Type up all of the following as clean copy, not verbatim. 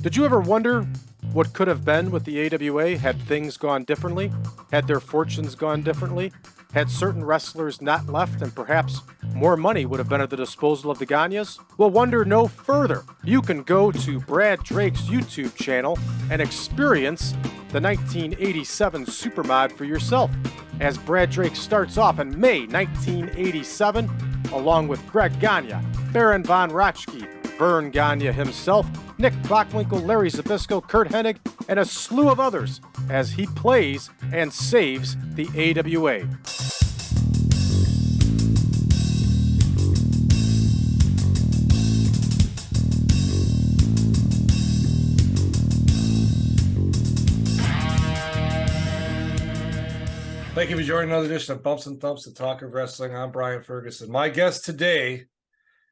Did you ever wonder what could have been with the AWA had things gone differently? Had their fortunes gone differently? Had certain wrestlers not left and perhaps more money would have been at the disposal of the Ganyas? Well, wonder no further. You can go to Brad Drake's YouTube channel and experience the 1987 Supermod for yourself, as Brad Drake starts off in May 1987 along with Greg Gagne, Baron Von Raschke, Vern Gagne himself, Nick Bockwinkel, Larry Zbyszko, Kurt Hennig, and a slew of others as he plays and saves the AWA. Thank you for joining another edition of Bumps and Thumps, the talk of wrestling. I'm Brian Ferguson. My guest today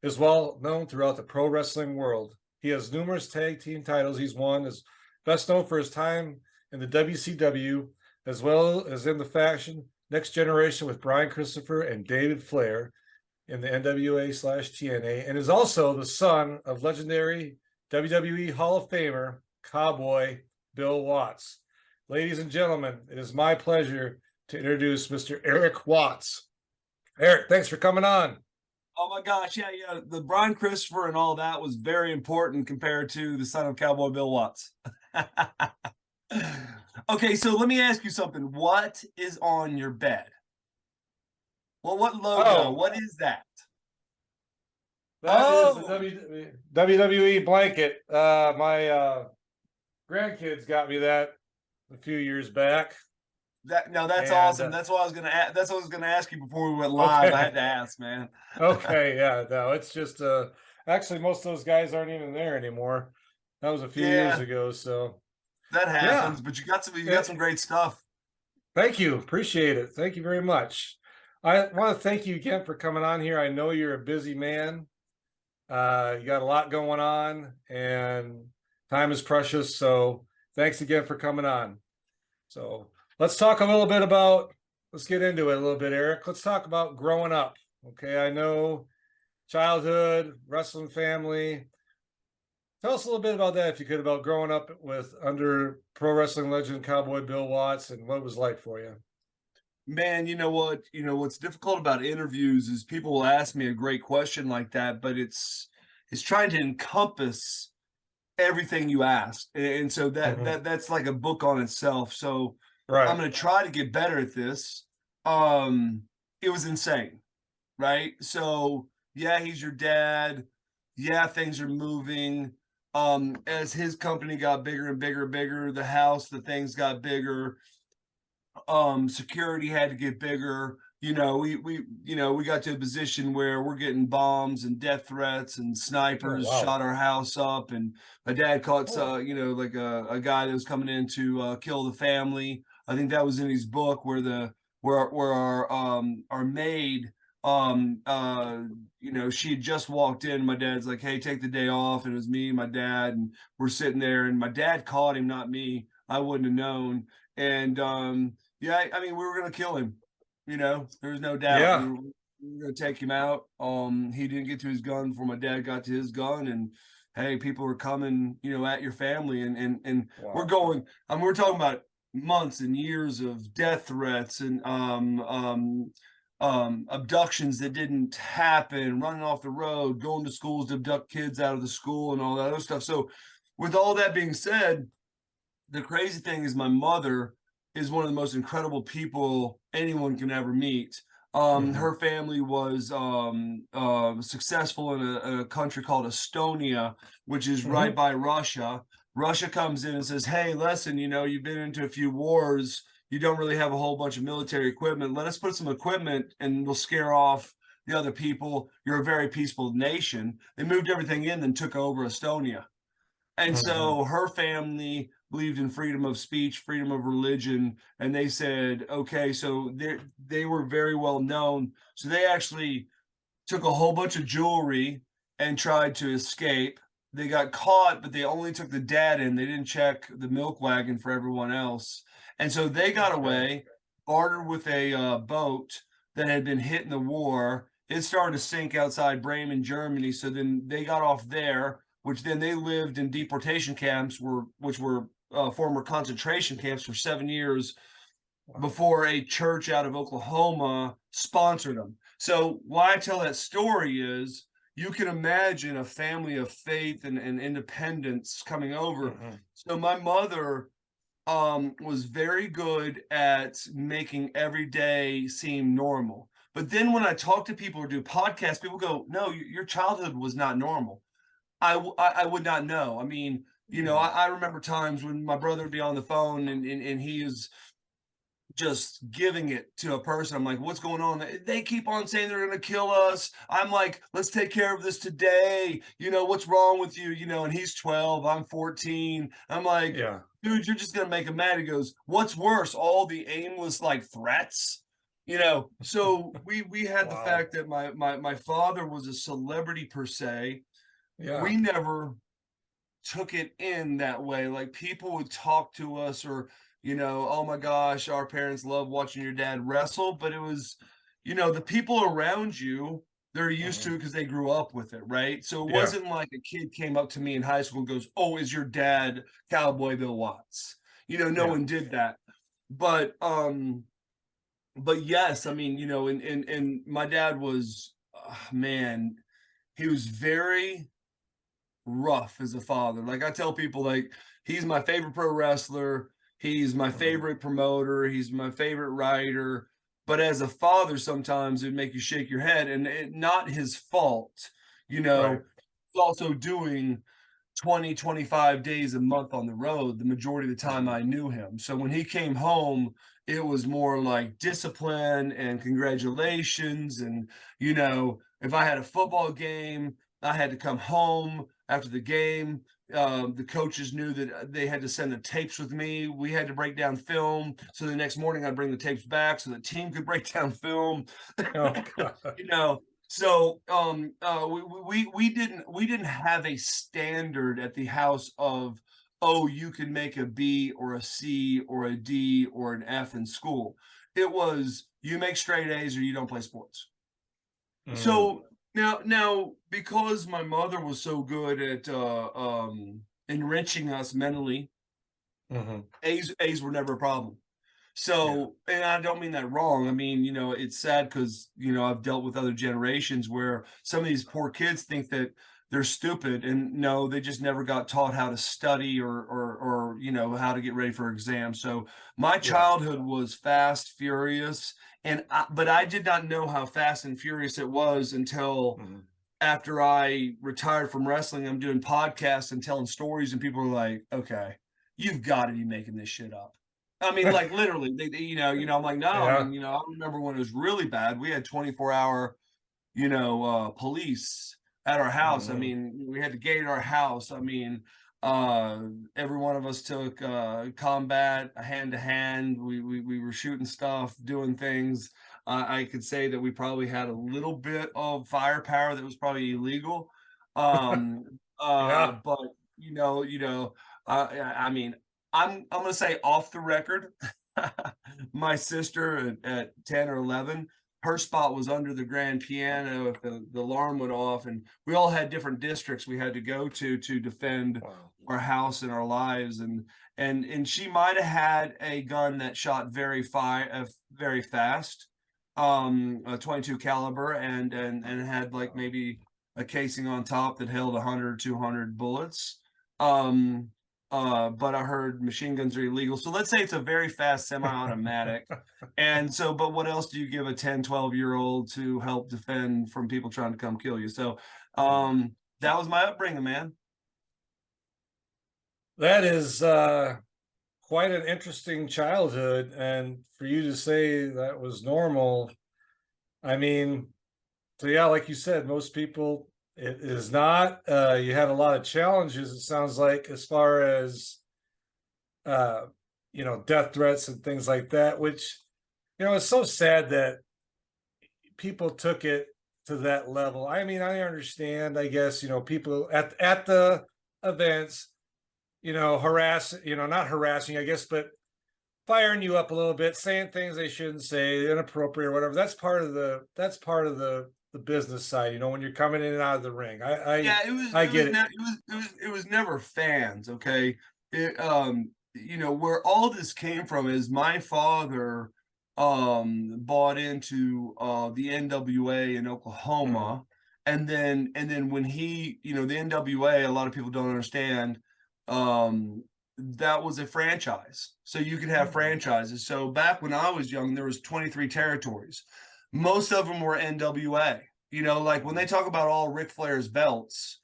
is well known throughout the pro wrestling world. He has numerous tag team titles he's won, is best known for his time in the WCW, as well as in the faction Next Generation with Brian Christopher and David Flair in the NWA/TNA, and is also the son of legendary WWE Hall of Famer Cowboy Bill Watts. Ladies and gentlemen, it is my pleasure to introduce Mr. Erik Watts. Erik, thanks for coming on. Oh my gosh, yeah. The Brian Christopher and all that was very important compared to the son of Cowboy Bill Watts. Okay, so let me ask you something. What is on your bed? Well, what logo? Oh. What is that? That is the WWE blanket. My grandkids got me that a few years back. That's awesome. That's what I was gonna ask you before we went live. Okay. I had to ask, man. Okay, yeah, no, it's just actually most of those guys aren't even there anymore. That was a few years ago, so that happens. Yeah. But you got some great stuff. Thank you, appreciate it. Thank you very much. I want to thank you again for coming on here. I know you're a busy man. You got a lot going on, and time is precious. So thanks again for coming on. So let's talk a little bit about. Let's get into it a little bit, Erik. Let's talk about growing up. Okay, I know childhood, wrestling family. Tell us a little bit about that, if you could, about growing up with under pro wrestling legend Cowboy Bill Watts and what it was like for you. Man, you know what? What's difficult about interviews is people will ask me a great question like that, but it's trying to encompass everything you asked, and so that's like a book on itself. So right. I'm going to try to get better at this. It was insane. Right. So, yeah, he's your dad. Yeah, things are moving. As his company got bigger and bigger and bigger, the house, the things got bigger. Security had to get bigger. We got to a position where we're getting bombs and death threats and snipers shot our house up. And my dad caught, like a guy that was coming in to kill the family. I think that was in his book where our maid, she had just walked in. My dad's like, hey, take the day off. And it was me and my dad, and we're sitting there, and my dad caught him, not me. I wouldn't have known. And we were going to kill him. There's no doubt. Yeah. We were going to take him out. He didn't get to his gun before my dad got to his gun. And hey, people were coming, at your family. And wow. We're talking about months and years of death threats and abductions that didn't happen, running off the road, going to schools to abduct kids out of the school and all that other stuff. So with all that being said, the crazy thing is my mother is one of the most incredible people anyone can ever meet. Her family was successful in a country called Estonia, which is right by Russia. Russia comes in and says, hey, listen, you've been into a few wars. You don't really have a whole bunch of military equipment. Let us put some equipment and we'll scare off the other people. You're a very peaceful nation. They moved everything in and took over Estonia. And so her family believed in freedom of speech, freedom of religion. And they said, okay, so they were very well known. So they actually took a whole bunch of jewelry and tried to escape. They got caught, but they only took the dad in. They didn't check the milk wagon for everyone else. And so they got away, bartered with a boat that had been hit in the war. It started to sink outside Bremen, Germany. So then they got off there. which then they lived in deportation camps, which were former concentration camps for 7 years before a church out of Oklahoma sponsored them. So why I tell that story is you can imagine a family of faith and independence coming over. So my mother was very good at making every day seem normal. But then when I talk to people or do podcasts, people go, no, your childhood was not normal. I would not know. I mean, you know, I remember times when my brother would be on the phone and he is just giving it to a person. I'm like, what's going on? They keep on saying they're going to kill us. I'm like, let's take care of this today. You know, what's wrong with you? You know, and he's 12, I'm 14. I'm like, Yeah. dude, you're just going to make him mad. He goes, what's worse? All the aimless like threats, you know? So we had the Wow. fact that my father was a celebrity per se. Yeah. We never took it in that way. Like people would talk to us or, you know, oh my gosh, our parents love watching your dad wrestle. But it was, you know, the people around you, they're used to it because they grew up with it, right? So it Yeah. wasn't like a kid came up to me in high school and goes, oh, is your dad Cowboy Bill Watts? You know, no Yeah. one did that. But yes, I mean, you know, and my dad was, man, he was very rough as a father. Like I tell people, like he's my favorite pro wrestler, he's my favorite promoter, he's my favorite writer. But as a father, sometimes it'd make you shake your head, and not his fault. You know, Right. he's also doing 20, 25 days a month on the road the majority of the time I knew him. So when he came home, it was more like discipline and congratulations. And, you know, if I had a football game, I had to come home after the game. The coaches knew that they had to send the tapes with me. We had to break down film. So the next morning I'd bring the tapes back so the team could break down film. Oh, God. You know, so we didn't have a standard at the house of, oh, you can make a B or a C or a D or an F in school. It was you make straight A's or you don't play sports. So now because my mother was so good at enriching us mentally, A's were never a problem. So, and I don't mean that wrong. I mean, you know, it's sad because, you know, I've dealt with other generations where some of these poor kids think that they're stupid, and no, they just never got taught how to study or you know, how to get ready for exams. So my childhood was fast, furious, but I did not know how fast and furious it was until after I retired from wrestling. I'm doing podcasts and telling stories, and people are like, okay, you've got to be making this shit up. I mean, like literally, you know, I'm like, no, I mean, you know, I remember when it was really bad. We had 24-hour, you know, police at our house. I mean, we had to gate our house. I mean, every one of us took combat, hand to hand. We were shooting stuff, doing things. I could say that we probably had a little bit of firepower that was probably illegal. But you know, I mean, I'm gonna say off the record, my sister at 10 or 11, her spot was under the grand piano if the alarm went off, and we all had different districts we had to go to defend our house and our lives, and she might have had a gun that shot very fast, a 22 caliber, and had like maybe a casing on top that held 100 200 bullets. But I heard machine guns are illegal. So let's say it's a very fast semi-automatic. And so, but what else do you give a 10, 12-year-old to help defend from people trying to come kill you? So that was my upbringing, man. That is quite an interesting childhood. And for you to say that was normal, I mean, so yeah, like you said, most people, it is not. You had a lot of challenges, it sounds like, as far as you know, death threats and things like that, which, you know, it's so sad that people took it to that level. I mean, I understand, I guess, you know, people at the events, you know, not harassing, I guess, but firing you up a little bit, saying things they shouldn't say, inappropriate or whatever. That's part of the the business side, you know, when you're coming in and out of the ring. Yeah, I get it. It was never fans, okay? You know, where all this came from is my father bought into the NWA in Oklahoma. And then when he, you know, the NWA, a lot of people don't understand, that was a franchise. So you could have franchises. So back when I was young, there was 23 territories. Most of them were NWA. You know, like when they talk about all Ric Flair's belts,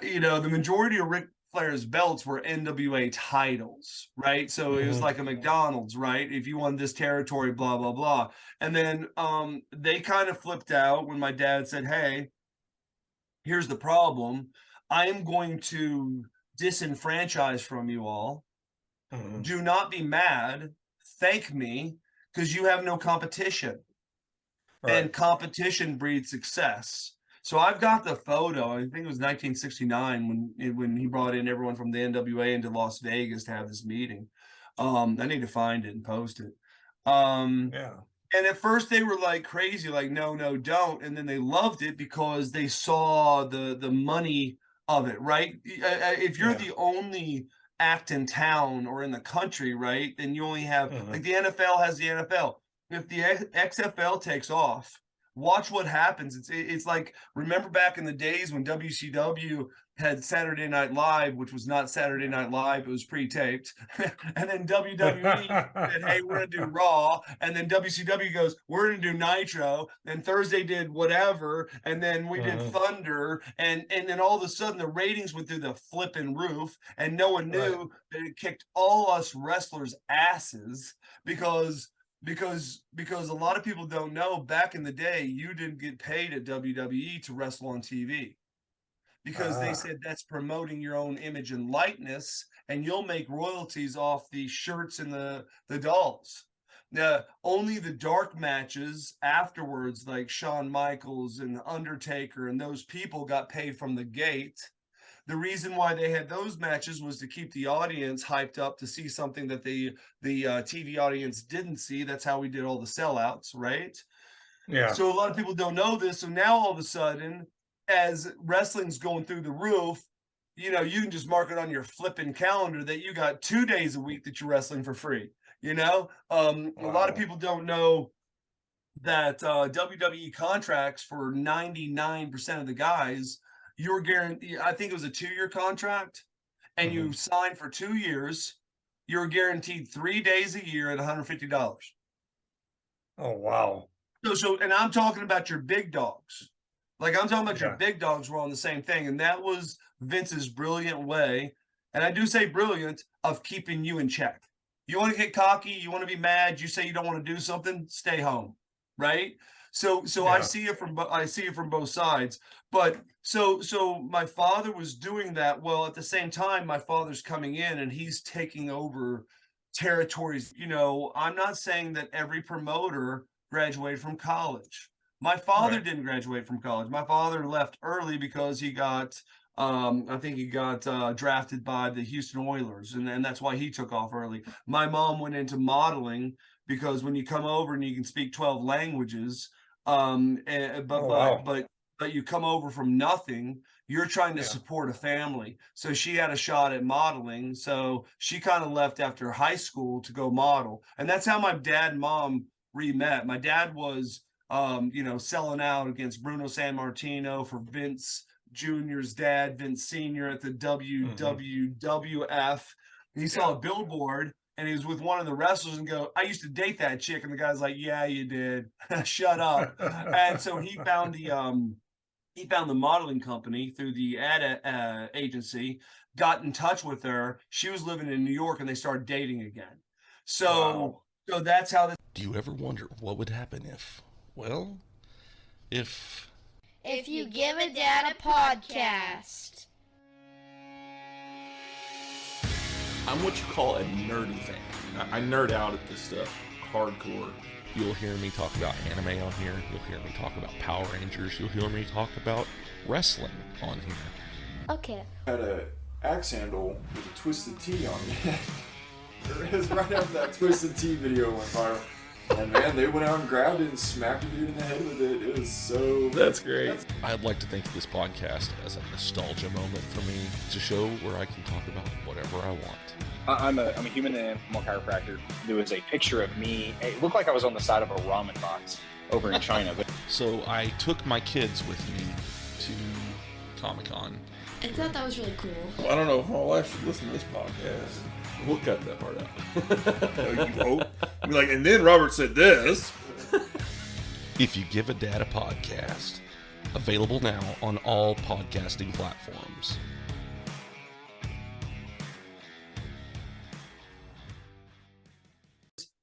you know, the majority of Ric Flair's belts were NWA titles, right? So it was like a McDonald's, right? If you won this territory, blah, blah, blah. And then they kind of flipped out when my dad said, hey, here's the problem. I am going to disenfranchise from you all. Do not be mad. Thank me, because you have no competition. And competition breeds success. So I've got the photo. I think it was 1969 when he brought in everyone from the NWA into Las Vegas to have this meeting. I need to find it and post it. And at first they were like crazy, like no, don't. And then they loved it because they saw the money of it, right? If you're the only act in town or in the country, right, then you only have like the NFL has the NFL. If the XFL takes off, watch what happens. It's like, remember back in the days when WCW had Saturday Night Live, which was not Saturday Night Live, it was pre-taped. And then WWE said, hey, we're going to do Raw. And then WCW goes, we're going to do Nitro. And Thursday did whatever. And then we did Thunder. And then all of a sudden the ratings went through the flipping roof. And no one knew that it kicked all us wrestlers' asses because a lot of people don't know, back in the day, you didn't get paid at WWE to wrestle on TV because they said that's promoting your own image and likeness, and you'll make royalties off the shirts and the dolls. Now, only the dark matches afterwards, like Shawn Michaels and Undertaker and those people, got paid from the gate. The reason why they had those matches was to keep the audience hyped up to see something that the TV audience didn't see. That's how we did all the sellouts, right? Yeah. So a lot of people don't know this. So now all of a sudden, as wrestling's going through the roof, you know, you can just mark it on your flipping calendar that you got 2 days a week that you're wrestling for free. You know, a lot of people don't know that WWE contracts for 99% of the guys, you're guaranteed, I think it was a 2-year contract, and you signed for 2 years, you're guaranteed 3 days a year at $150. Oh, wow. So, and I'm talking about your big dogs. Like, I'm talking about your big dogs were on the same thing. And that was Vince's brilliant way, and I do say brilliant, of keeping you in check. You want to get cocky, you want to be mad, you say you don't want to do something, stay home, right? So I see it from both sides. But so my father was doing that. Well, at the same time, my father's coming in and he's taking over territories. You know, I'm not saying that every promoter graduated from college. My father didn't graduate from college. My father left early because he got I think he got drafted by the Houston Oilers, and that's why he took off early. My mom went into modeling because when you come over and you can speak 12 languages, but you come over from nothing, you're trying to support a family. So she had a shot at modeling. So she kind of left after high school to go model. And that's how my dad and mom re-met. My dad was, you know, selling out against Bruno Sammartino for Vince Jr.'s dad, Vince Sr. at the WWF. He saw a billboard and he was with one of the wrestlers and go, I used to date that chick. And the guy's like, yeah, you did. Shut up. And so he found the modeling company through the ad agency, got in touch with her. She was living in New York and they started dating again. So that's how this. Do you ever wonder what would happen if you give a dad a podcast? I'm what you call a nerdy fan. I nerd out at this stuff hardcore. You'll hear me talk about anime on here. You'll hear me talk about Power Rangers. You'll hear me talk about wrestling on here. Okay. I had an axe handle with a Twisted Tea on it. It was right after that Twisted Tea video went viral. And man, they went out and grabbed it and smacked a dude in the head with it. It was so... That's great. I'd like to think of this podcast as a nostalgia moment for me. It's a show where I can talk about whatever I want. I'm a human and animal chiropractor. There was a picture of me. It looked like I was on the side of a ramen box over in China. But So I took my kids with me to Comic-Con. I thought that was really cool. Well, I don't know if my wife should listen to this podcast. We'll cut that part out. You hope. Be like, and then Robert said this. If You Give a Dad a Podcast. Available now on all podcasting platforms.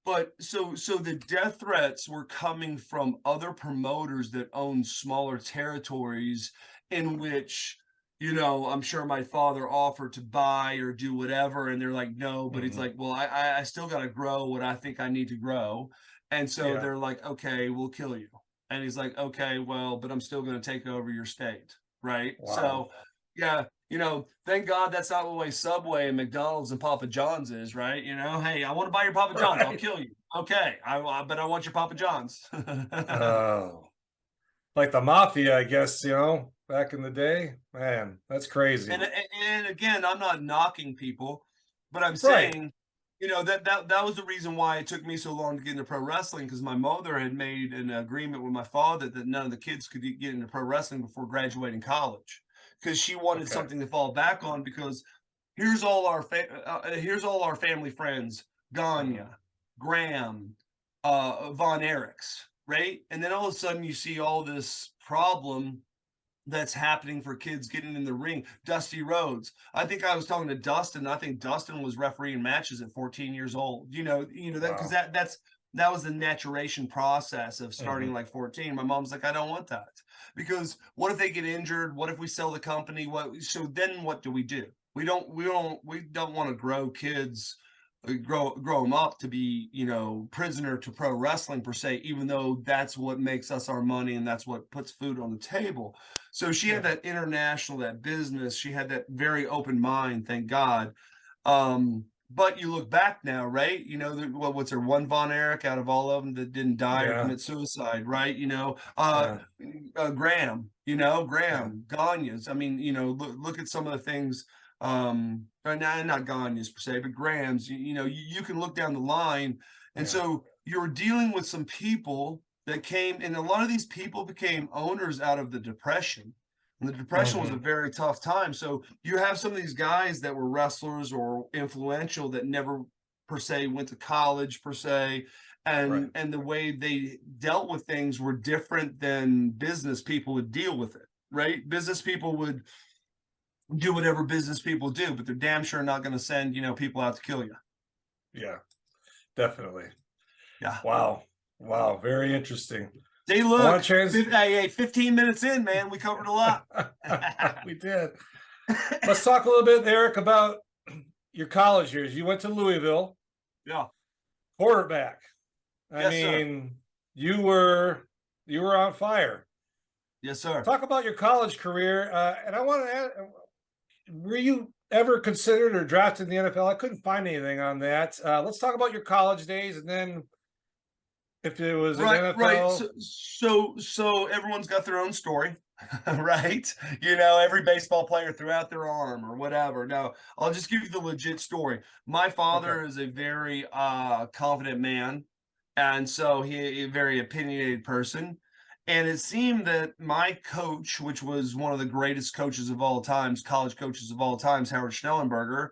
But so the death threats were coming from other promoters that own smaller territories in which, you know, I'm sure my father offered to buy or do whatever, and they're like, no, but it's like, well, I still got to grow what I think I need to grow. And so they're like, okay, we'll kill you. And he's like, okay, well, but I'm still going to take over your state. Right. Wow. So, yeah, you know, thank God that's not the way Subway and McDonald's and Papa John's is, right? You know, hey, I want to buy your Papa John's. I'll kill you. Okay, but I want your Papa John's. Oh, like the mafia, I guess, you know, back in the day. Man, that's crazy. And again, I'm not knocking people, but I'm saying, you know, that was the reason why it took me so long to get into pro wrestling, because my mother had made an agreement with my father that none of the kids could get into pro wrestling before graduating college, because she wanted something to fall back on. Because here's all our family friends: Gagne, Graham, Von Erichs, right? And then all of a sudden you see all this problem that's happening for kids getting in the ring. Dusty Rhodes. I think I was talking to Dustin. I think Dustin was refereeing matches at 14 years old. You know that, because that was the maturation process of starting like 14. My mom's like, I don't want that, because what if they get injured? What if we sell the company? So then what do? We don't want to grow kids, grow them up to be, you know, prisoner to pro wrestling per se, even though that's what makes us our money and that's what puts food on the table. So she had that international, that business. She had that very open mind, thank God. But you look back now, right? You know, what's there, one Von Erich out of all of them that didn't die or commit suicide, right? You know, Graham, Gagne's. I mean, you know, look at some of the things, not Gagne's per se, but Graham's. You know, you can look down the line. And so you're dealing with some people that came, and a lot of these people became owners out of the Depression. And the Depression was a very tough time. So you have some of these guys that were wrestlers or influential that never per se went to college per se. And the way they dealt with things were different than business people would deal with it, right? Business people would do whatever business people do, but they're damn sure not going to send, you know, people out to kill you. Yeah, definitely. Yeah. Wow. Very interesting. Hey, look, 15 minutes in, man, we covered a lot. We did. Let's talk a little bit, Eric, about your college years. You went to Louisville. Yeah. Quarterback. I Yes, mean, you were on fire. Yes, sir. Talk about your college career. And I want to ask, were you ever considered or drafted in the NFL? I couldn't find anything on that. Let's talk about your college days, and then if it was an NFL. Right. So everyone's got their own story, right? You know, every baseball player threw out their arm or whatever. No, I'll just give you the legit story. My father is a very confident man, and so he a very opinionated person. And it seemed that my coach, which was one of the greatest coaches of all times, college coaches of all times, Howard Schnellenberger,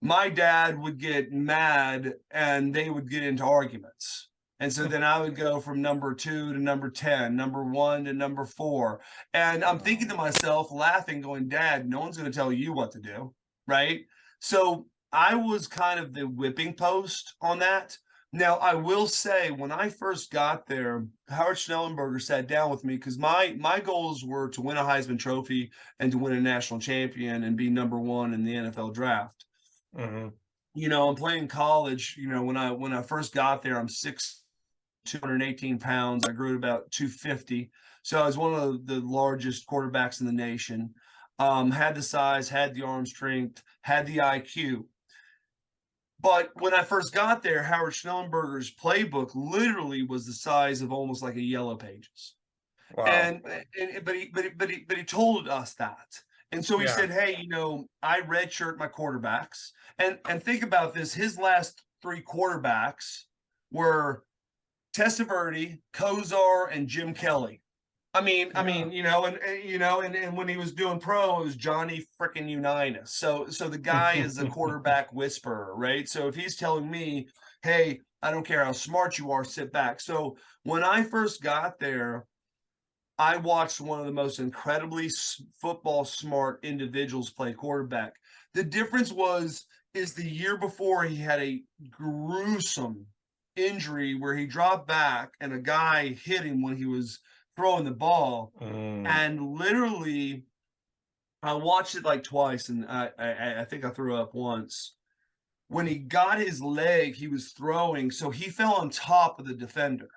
my dad would get mad and they would get into arguments. And so then I would go from number 2 to number 10, number 1 to number 4. And I'm thinking to myself, laughing, going, Dad, no one's going to tell you what to do, right? So I was kind of the whipping post on that. Now, I will say, when I first got there, Howard Schnellenberger sat down with me, because my goals were to win a Heisman Trophy and to win a national champion and be number 1 in the NFL draft. You know, I'm playing college. You know, when I first got there, I'm 218 pounds. I grew to about 250. So I was one of the largest quarterbacks in the nation. Had the size, had the arm strength, had the IQ. But when I first got there, Howard Schnellenberger's playbook literally was the size of almost like a Yellow Pages. Wow. But he told us that. And so he Yeah. said, hey, I redshirt my quarterbacks. And think about this. His last 3 quarterbacks were Testaverde, Kozar, and Jim Kelly. And when he was doing pro, it was Johnny frickin' Unitas. So the guy is a quarterback whisperer, right? So if he's telling me, hey, I don't care how smart you are, sit back. So when I first got there, I watched one of the most incredibly football smart individuals play quarterback. The difference is the year before he had a gruesome injury where he dropped back and a guy hit him when he was throwing the ball. And literally I watched it like twice, and I think I threw up once. When he got his leg, he was throwing, so he fell on top of the defender.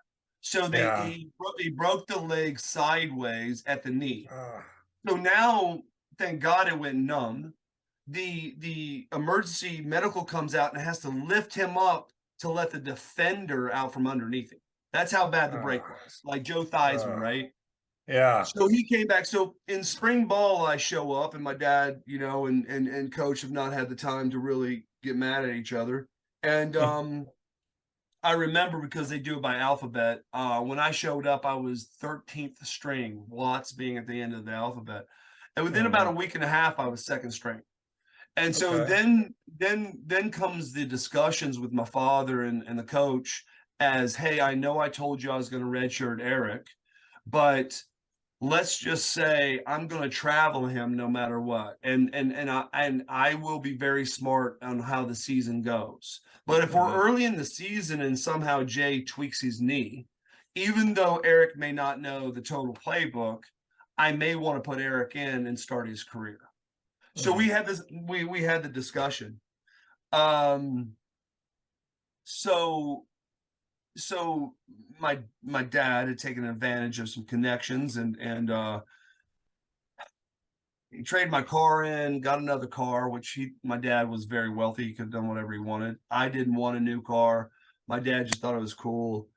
So he broke the leg sideways at the knee. So now, thank God it went numb. The emergency medical comes out and has to lift him up to let the defender out from underneath him. That's how bad the break was. Like Joe Theismann, right? Yeah. So he came back. So in spring ball, I show up, and my dad, and coach have not had the time to really get mad at each other. And I remember, because they do it by alphabet. When I showed up, I was 13th string, Watts being at the end of the alphabet. And within about a week and a half, I was 2nd string. And so then comes the discussions with my father and the coach as, hey, I know I told you I was going to redshirt Erik, but let's just say I'm going to travel him no matter what. And I will be very smart on how the season goes. But if we're early in the season and somehow Jay tweaks his knee, even though Erik may not know the total playbook, I may want to put Erik in and start his career. So we had this, we had the discussion. So my dad had taken advantage of some connections, and he traded my car in, got another car, which my dad was very wealthy. He could have done whatever he wanted. I didn't want a new car. My dad just thought it was cool.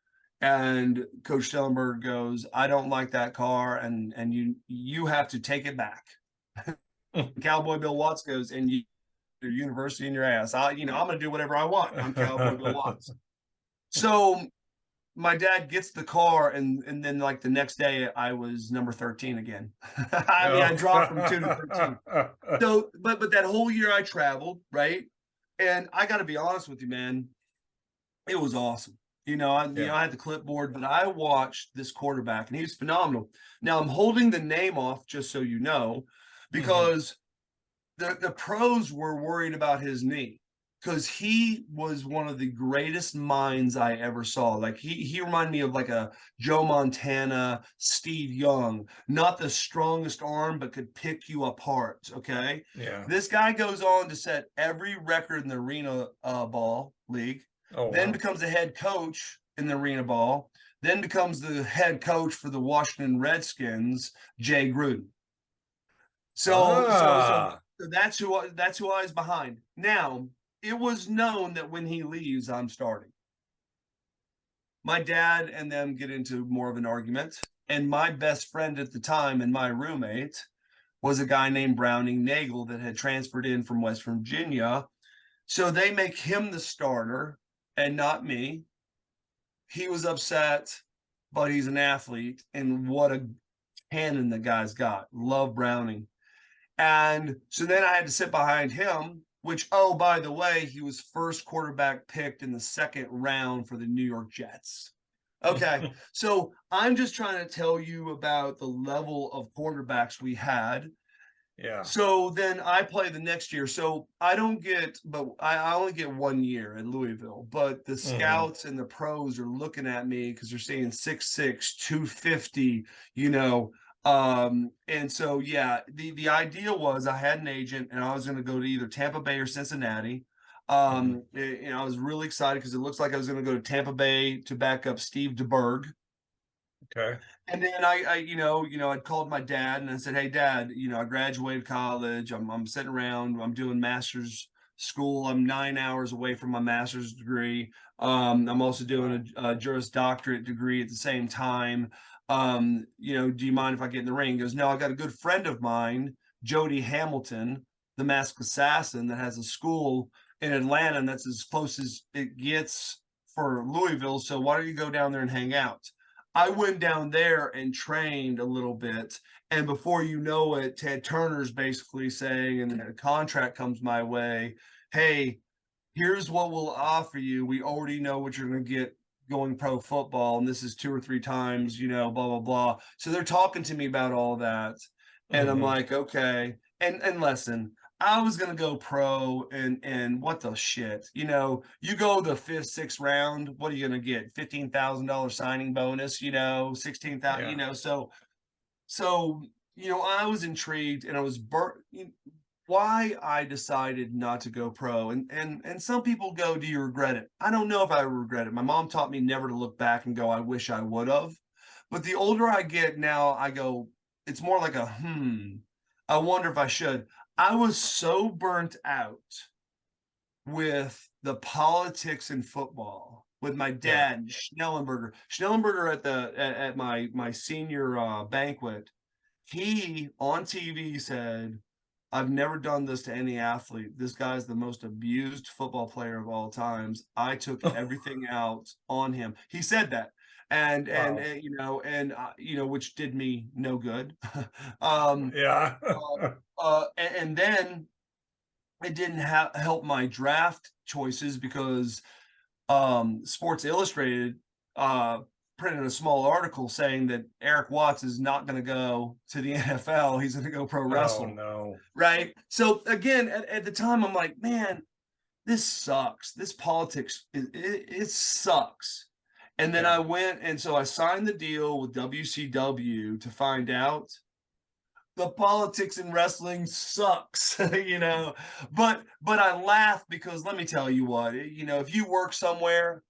And Coach Stellenberg goes, I don't like that car, and you have to take it back. Cowboy Bill Watts goes, and your university in your ass. I'm going to do whatever I want. I'm Cowboy Bill Watts. So my dad gets the car, and then like the next day I was number 13 again. I dropped from 2 to 13. So, but that whole year I traveled, right? And I got to be honest with you, man, it was awesome. I had the clipboard, but I watched this quarterback, and he's phenomenal. Now I'm holding the name off just so you know, because the pros were worried about his knee, because he was one of the greatest minds I ever saw. Like he reminded me of like a Joe Montana, Steve Young, not the strongest arm, but could pick you apart. Okay. Yeah. This guy goes on to set every record in the arena ball league, then becomes a head coach in the arena ball, then becomes the head coach for the Washington Redskins, Jay Gruden. So that's who I was behind. Now, it was known that when he leaves, I'm starting. My dad and them get into more of an argument, and my best friend at the time and my roommate was a guy named Browning Nagel that had transferred in from West Virginia. So they make him the starter and not me. He was upset, but he's an athlete, and what a cannon the guy's got. Love Browning. And so then I had to sit behind him, which, oh, by the way, he was first quarterback picked in the 2nd round for the New York Jets. Okay, so I'm just trying to tell you about the level of quarterbacks we had. Yeah. So then I play the next year. So I only get 1 year at Louisville, but the scouts and the pros are looking at me because they're saying 6'6", 250, and so, yeah, the idea was I had an agent, and I was going to go to either Tampa Bay or Cincinnati. I was really excited because it looks like I was going to go to Tampa Bay to back up Steve DeBerg. Okay. And then I'd called my dad and I said, hey, Dad, I graduated college. I'm sitting around. I'm doing master's school. I'm 9 hours away from my master's degree. I'm also doing a Juris Doctorate degree at the same time. Do you mind if I get in the ring? He goes, no, I got a good friend of mine, Jody Hamilton, the Masked Assassin, that has a school in Atlanta, and that's as close as it gets for Louisville. So why don't you go down there and hang out? I went down there and trained a little bit. And before you know it, Ted Turner's basically saying, and a contract comes my way, hey, here's what we'll offer you. We already know what you're going to get going pro football, and this is 2 or 3 times, blah, blah, blah. So they're talking to me about all that. And I'm like, okay. And listen, I was gonna go pro, and what the shit, you go the 5th, 6th round, what are you gonna get? $15,000 signing bonus, 16,000, so I was intrigued, and I was why I decided not to go pro, and some people go, do you regret it? I don't know if I regret it. My mom taught me never to look back and go, I wish I would have. But the older I get now, I go, it's more like I wonder if I should. I was so burnt out with the politics in football with my dad, Schnellenberger. Schnellenberger at my senior banquet, he on TV said, I've never done this to any athlete. This guy's the most abused football player of all times. I took everything out on him. He said that. And which did me no good. And then it didn't help my draft choices, because Sports Illustrated printed a small article saying that Erik Watts is not going to go to the NFL. He's going to go pro wrestling. Oh, no. Right. So again, at the time, I'm like, man, this sucks. This politics, it sucks. And then I went, and so I signed the deal with WCW to find out the politics in wrestling sucks, But I laugh, because let me tell you what, if you work somewhere,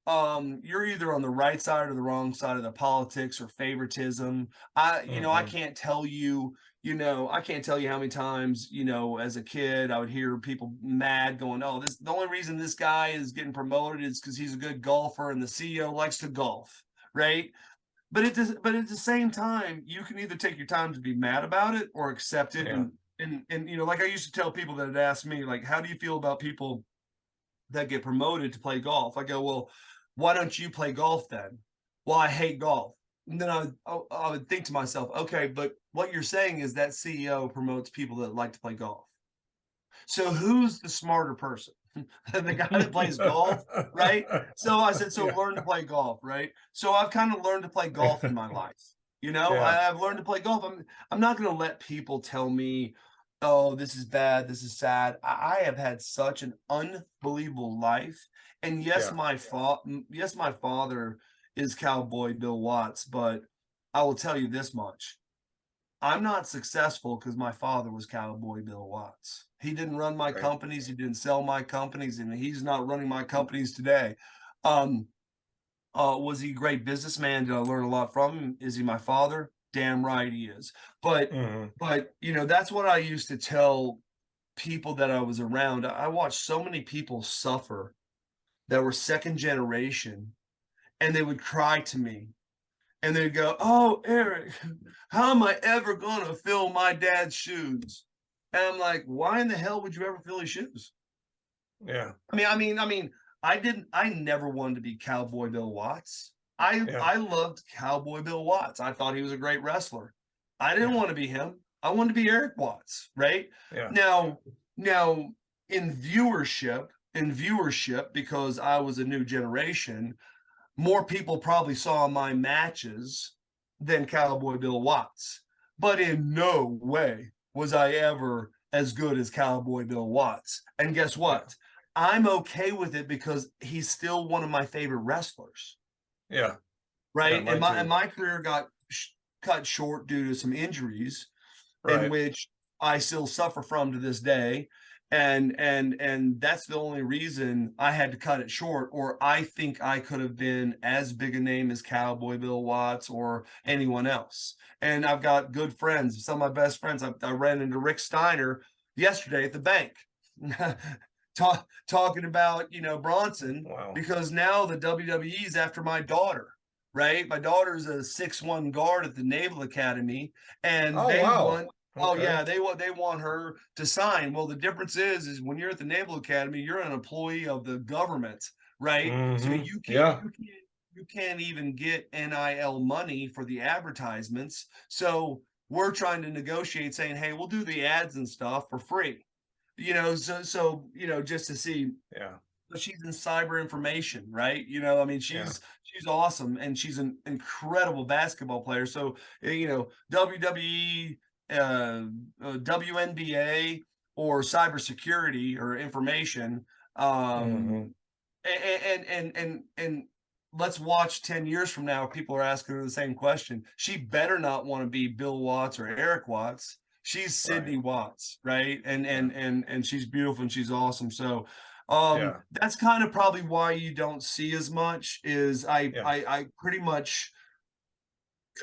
you're either on the right side or the wrong side of the politics or favoritism. I can't tell you, I can't tell you how many times, as a kid, I would hear people mad going, oh, the only reason this guy is getting promoted is because he's a good golfer and the CEO likes to golf, right? But at the same time, you can either take your time to be mad about it or accept it. Yeah. And like I used to tell people that had asked me, like, how do you feel about people that get promoted to play golf? I go, well, why don't you play golf then? Well, I hate golf. And then I would think to myself, okay, but what you're saying is that CEO promotes people that like to play golf. So who's the smarter person? The guy that plays golf, right? So I said, learn to play golf, right? So I've kind of learned to play golf in my life. I've learned to play golf. I'm not going to let people tell me, oh, this is bad, this is sad. I have had such an unbelievable life. And yes, my father is Cowboy Bill Watts, but I will tell you this much. I'm not successful because my father was Cowboy Bill Watts. He didn't run my companies. He didn't sell my companies, and he's not running my companies today. Was he a great businessman? Did I learn a lot from him? Is he my father? Damn right he is. But that's what I used to tell people that I was around. I watched so many people suffer that were second generation, and they would cry to me. And they'd go, oh, Erik, how am I ever going to fill my dad's shoes? And I'm like, why in the hell would you ever fill his shoes? Yeah. I never wanted to be Cowboy Bill Watts. I loved Cowboy Bill Watts. I thought he was a great wrestler. I didn't want to be him. I wanted to be Erik Watts, right? Yeah. Now in viewership, because I was a new generation, more people probably saw my matches than Cowboy Bill Watts. But in no way was I ever as good as Cowboy Bill Watts. And guess what? I'm okay with it because he's still one of my favorite wrestlers. Yeah. Right. Yeah, and my career got cut short due to some injuries, in which I still suffer from to this day. And that's the only reason I had to cut it short, or I think I could have been as big a name as Cowboy Bill Watts or anyone else. And I've got good friends, some of my best friends. I ran into Rick Steiner yesterday at the bank. talking about, Bronson, Wow. because now the WWE is after my daughter, right? My daughter's a 6'1" guard at the Naval Academy, and Oh, they wow. want. Oh Okay. yeah, they want her to sign. Well, the difference is when you're at the Naval Academy, you're an employee of the government, right? So Mhm. you Yeah. can't even get NIL money for the advertisements. So we're trying to negotiate, saying, "Hey, we'll do the ads and stuff for free." So just to see. Yeah. But she's in cyber information, right? I mean, she's awesome, and she's an incredible basketball player. So WWE, WNBA, or cybersecurity or information, Mhm. and let's watch 10 years from now. People are asking her the same question. She better not want to be Bill Watts or Erik Watts. She's Sydney Watts, right? And she's beautiful and she's awesome. So that's kind of probably why you don't see as much. Is I pretty much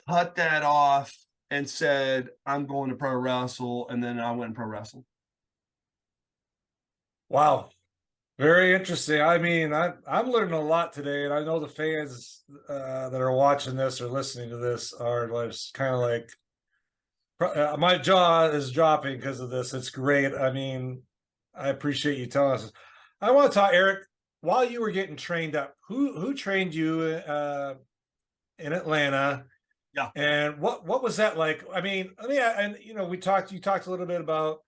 cut that off and said I'm going to pro wrestle, and then I went and pro wrestle. Wow. Very interesting. I mean, I'm learning a lot today, and I know the fans that are watching this or listening to this are just kind of like, my jaw is dropping because of this. It's great. I mean, I appreciate you telling us. I want to talk, Erik, while you were getting trained up, who trained you in Atlanta? Yeah. And what was that like? I mean, and you talked a little bit about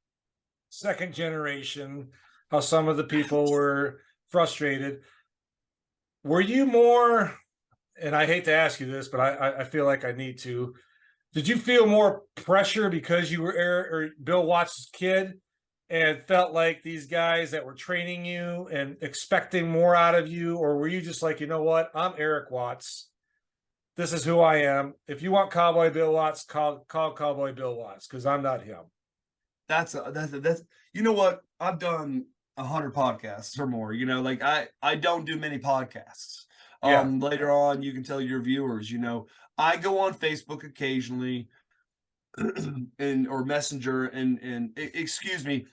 second generation, how some of the people were frustrated. Were you more, and I hate to ask you this, but I feel like I need to, did you feel more pressure because you were Bill Watts' kid and felt like these guys that were training you and expecting more out of you? Or were you just like, you know what, I'm Erik Watts, this is who I am. If you want Cowboy Bill Watts, call Cowboy Bill Watts, because I'm not him. That's you know what, I've done 100 podcasts or more. Like I don't do many podcasts. Later on, you can tell your viewers. I go on Facebook occasionally, or Messenger, and excuse me,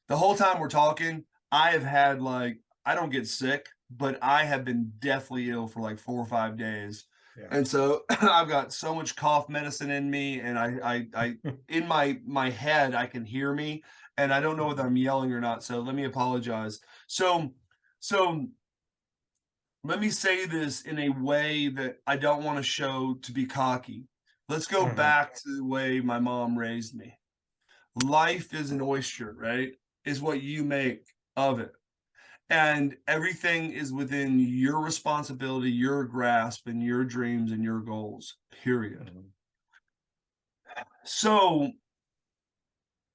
the whole time we're talking, I have had, like, I don't get sick, but I have been deathly ill for like 4 or 5 days. Yeah. And so I've got so much cough medicine in me, and I in my head, I can hear me, and I don't know whether I'm yelling or not. So let me apologize. So let me say this in a way that I don't want to show to be cocky. Let's go back to the way my mom raised me. Life is an oyster, right? Is what you make of it. And everything is within your responsibility, your grasp, and your dreams and your goals, period. So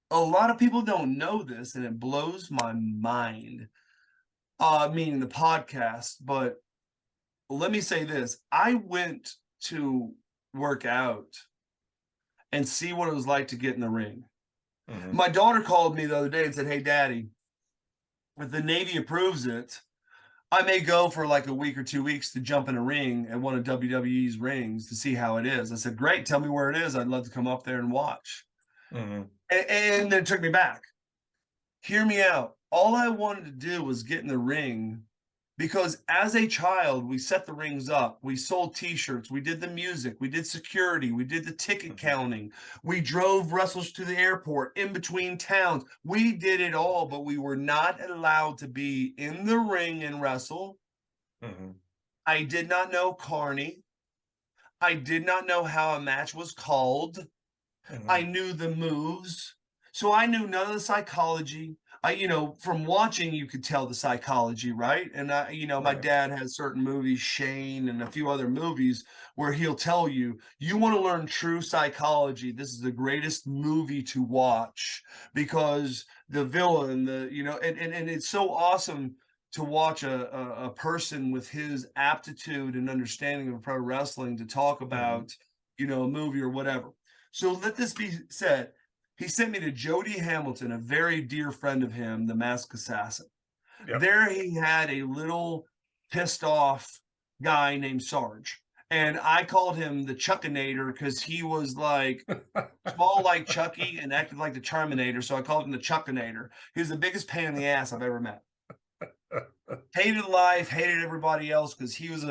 a lot of people don't know this, and it blows my mind, meaning the podcast. But let me say this. I went to work out and see what it was like to get in the ring. My daughter called me the other day and said, "Hey, Daddy, if the Navy approves it, I may go for like a week or 2 weeks to jump in a ring at one of WWE's rings to see how it is." I said, "Great, tell me where it is. I'd love to come up there and watch." And then it took me back. Hear me out. All I wanted to do was get in the ring, because as a child, we set the rings up. We sold T-shirts. We did the music. We did security. We did the ticket counting. We drove wrestlers to the airport in between towns. We did it all, but we were not allowed to be in the ring and wrestle. I did not know Carney. I did not know how a match was called. I knew the moves. So I knew none of the psychology. From watching, you could tell the psychology, right? And my dad has certain movies, Shane and a few other movies, where he'll tell you, you want to learn true psychology, this is the greatest movie to watch, because the villain, and it's so awesome to watch a person with his aptitude and understanding of pro wrestling to talk about, a movie or whatever. So let this be said. He sent me to Jody Hamilton, a very dear friend of him, the Masked Assassin. There he had a little pissed off guy named Sarge. And I called him the Chuckinator because he was like small like Chucky and acted like the Terminator. So I called him the Chuckinator. He was the biggest pain in the ass I've ever met. hated life, hated everybody else because he was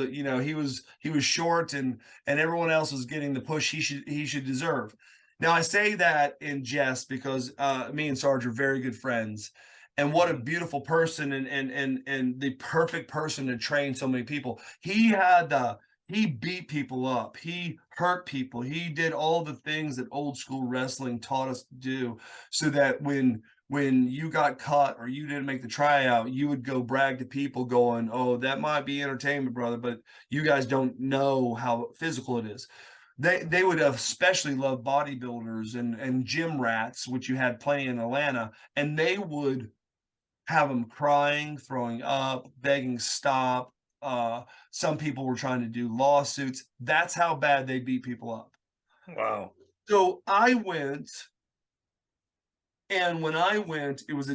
he was short and everyone else was getting the push he should deserve. Now I say that in jest because me and Sarge are very good friends, and what a beautiful person and the perfect person to train so many people. He beat people up, he hurt people, he did all the things that old school wrestling taught us to do, so that when you got cut or you didn't make the tryout, you would go brag to people going, oh, that might be entertainment, brother, but you guys don't know how physical it is. They would have especially love bodybuilders and gym rats, which you had plenty in Atlanta, and they would have them crying, throwing up, begging stop. Some people were trying to do lawsuits. That's how bad they beat people up. Wow. So I went, and when I went, it was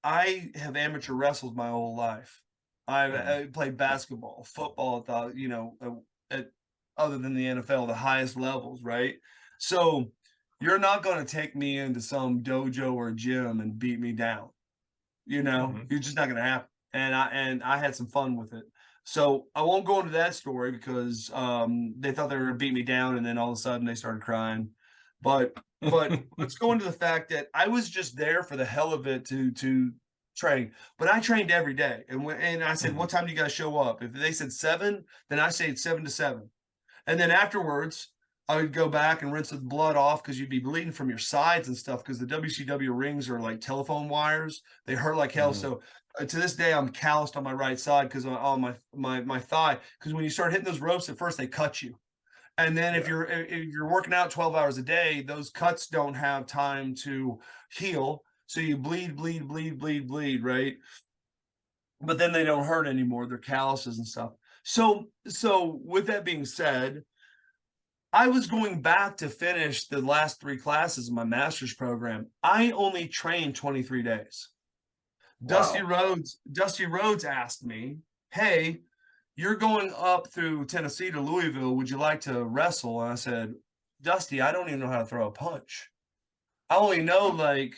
I have amateur wrestled my whole life. I played basketball, football at the, at other than the NFL, the highest levels, right? So you're not going to take me into some dojo or gym and beat me down. You're just not going to happen. And I had some fun with it. So I won't go into that story because they thought they were going to beat me down, and then all of a sudden they started crying. But let's go into the fact that I was just there for the hell of it to train. But I trained every day, and I said, "What time do you guys show up?" If they said 7, then I said 7 to 7, and then afterwards I would go back and rinse the blood off because you'd be bleeding from your sides and stuff because the WCW rings are like telephone wires. They hurt like hell. So to this day, I'm calloused on my right side because on my thigh. Because when you start hitting those ropes, at first they cut you, and then if you're working out 12 hours a day, those cuts don't have time to heal, so you bleed, right? But then they don't hurt anymore; they're calluses and stuff. So with that being said, I was going back to finish the last 3 classes of my master's program. I only trained 23 days. Wow. Dusty Rhodes asked me, "Hey, you're going up through Tennessee to Louisville. Would you like to wrestle?" And I said, "Dusty, I don't even know how to throw a punch. I only know like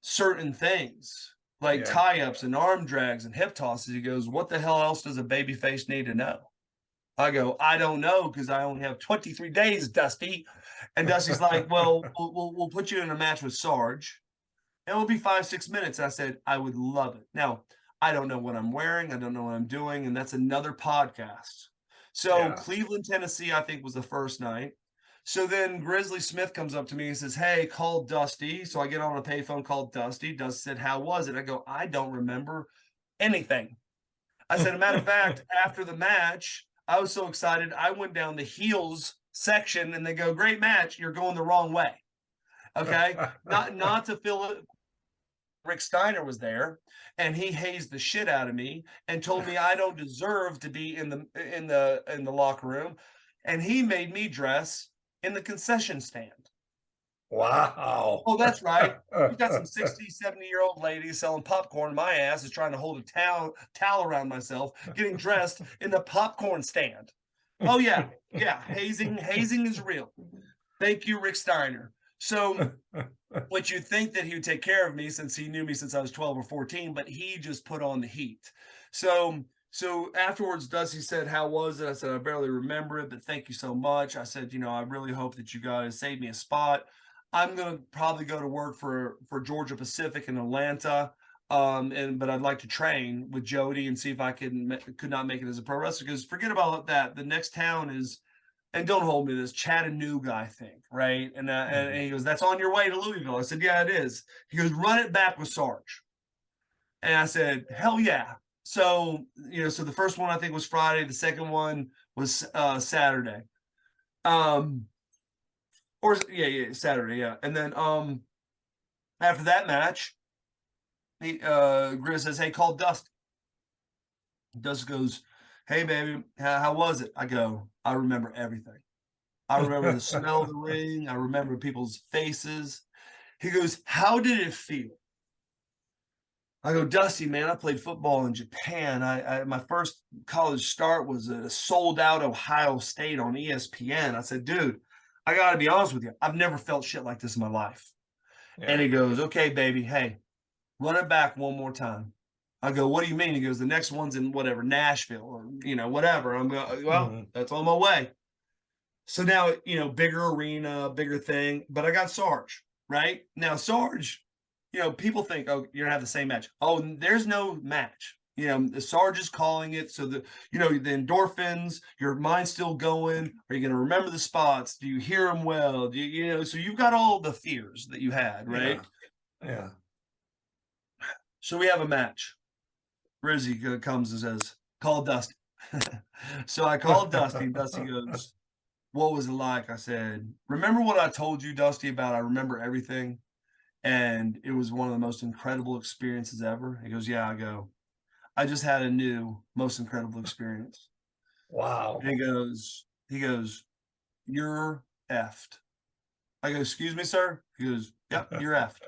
certain things, like tie-ups and arm drags and hip tosses." He goes, "What the hell else does a babyface need to know?" I go, "I don't know because I only have 23 days, Dusty." And Dusty's like, "Well, we'll put you in a match with Sarge. It will be 5-6 minutes." I said, "I would love it." Now, I don't know what I'm wearing. I don't know what I'm doing. And that's another podcast. So Cleveland, Tennessee, I think was the first night. So then Grizzly Smith comes up to me and says, "Hey, call Dusty." So I get on a payphone, called Dusty. Dusty said, "How was it?" I go, "I don't remember anything." I said, "A matter of fact, after the match, I was so excited. I went down the heels section and they go, 'Great match. You're going the wrong way.'" Okay. Not to fill it. Rick Steiner was there, and he hazed the shit out of me and told me I don't deserve to be in the locker room, and he made me dress in the concession stand. Wow. Oh, that's right. You got some 60, 70-year-old ladies selling popcorn. My ass is trying to hold a towel around myself, getting dressed in the popcorn stand. Oh yeah, hazing is real. Thank you, Rick Steiner. So, which you'd think that he would take care of me since he knew me since I was 12 or 14, but he just put on the heat. So afterwards, Dusty said, "How was it?" I said, "I barely remember it, but thank you so much." I said, "I really hope that you guys saved me a spot. I'm going to probably go to work for Georgia Pacific in Atlanta. But I'd like to train with Jody and see if I could not make it as a pro wrestler, because forget about that. The next town is, and don't hold me to this, Chattanooga, I think, right?" And he goes, "That's on your way to Louisville." I said, "Yeah, it is." He goes, "Run it back with Sarge." And I said, "Hell yeah." So, so the first one I think was Friday. The second one was Saturday. Saturday, yeah. And then after that match, Grizz says, "Hey, call Dusty." Dusty goes, "Hey, baby, how was it?" I go, "I remember everything. I remember the smell of the ring. I remember people's faces." He goes, "How did it feel?" I go, "Dusty, man, I played football in Japan. My first college start was a sold-out Ohio State on ESPN." I said, "Dude, I got to be honest with you. I've never felt shit like this in my life." And he goes, "Okay, baby, hey, run it back one more time." I go, what do you mean? He goes, the next one's in whatever, Nashville or, whatever. I'm going, well, that's on my way. So now, bigger arena, bigger thing, but I got Sarge, right? Now, Sarge, people think, oh, you're gonna have the same match. Oh, there's no match. The Sarge is calling it. So the endorphins, your mind's still going. Are you going to remember the spots? Do you hear them well? Do you, so you've got all the fears that you had, right? Yeah. So we have a match. Rizzy comes and says, call Dusty. So I called Dusty. Dusty goes, what was it like? I said, remember what I told you, Dusty, about I remember everything? And it was one of the most incredible experiences ever. He goes, yeah. I go, I just had a new most incredible experience. Wow. And he goes, you're effed. I go, excuse me, sir? He goes, yep, you're effed.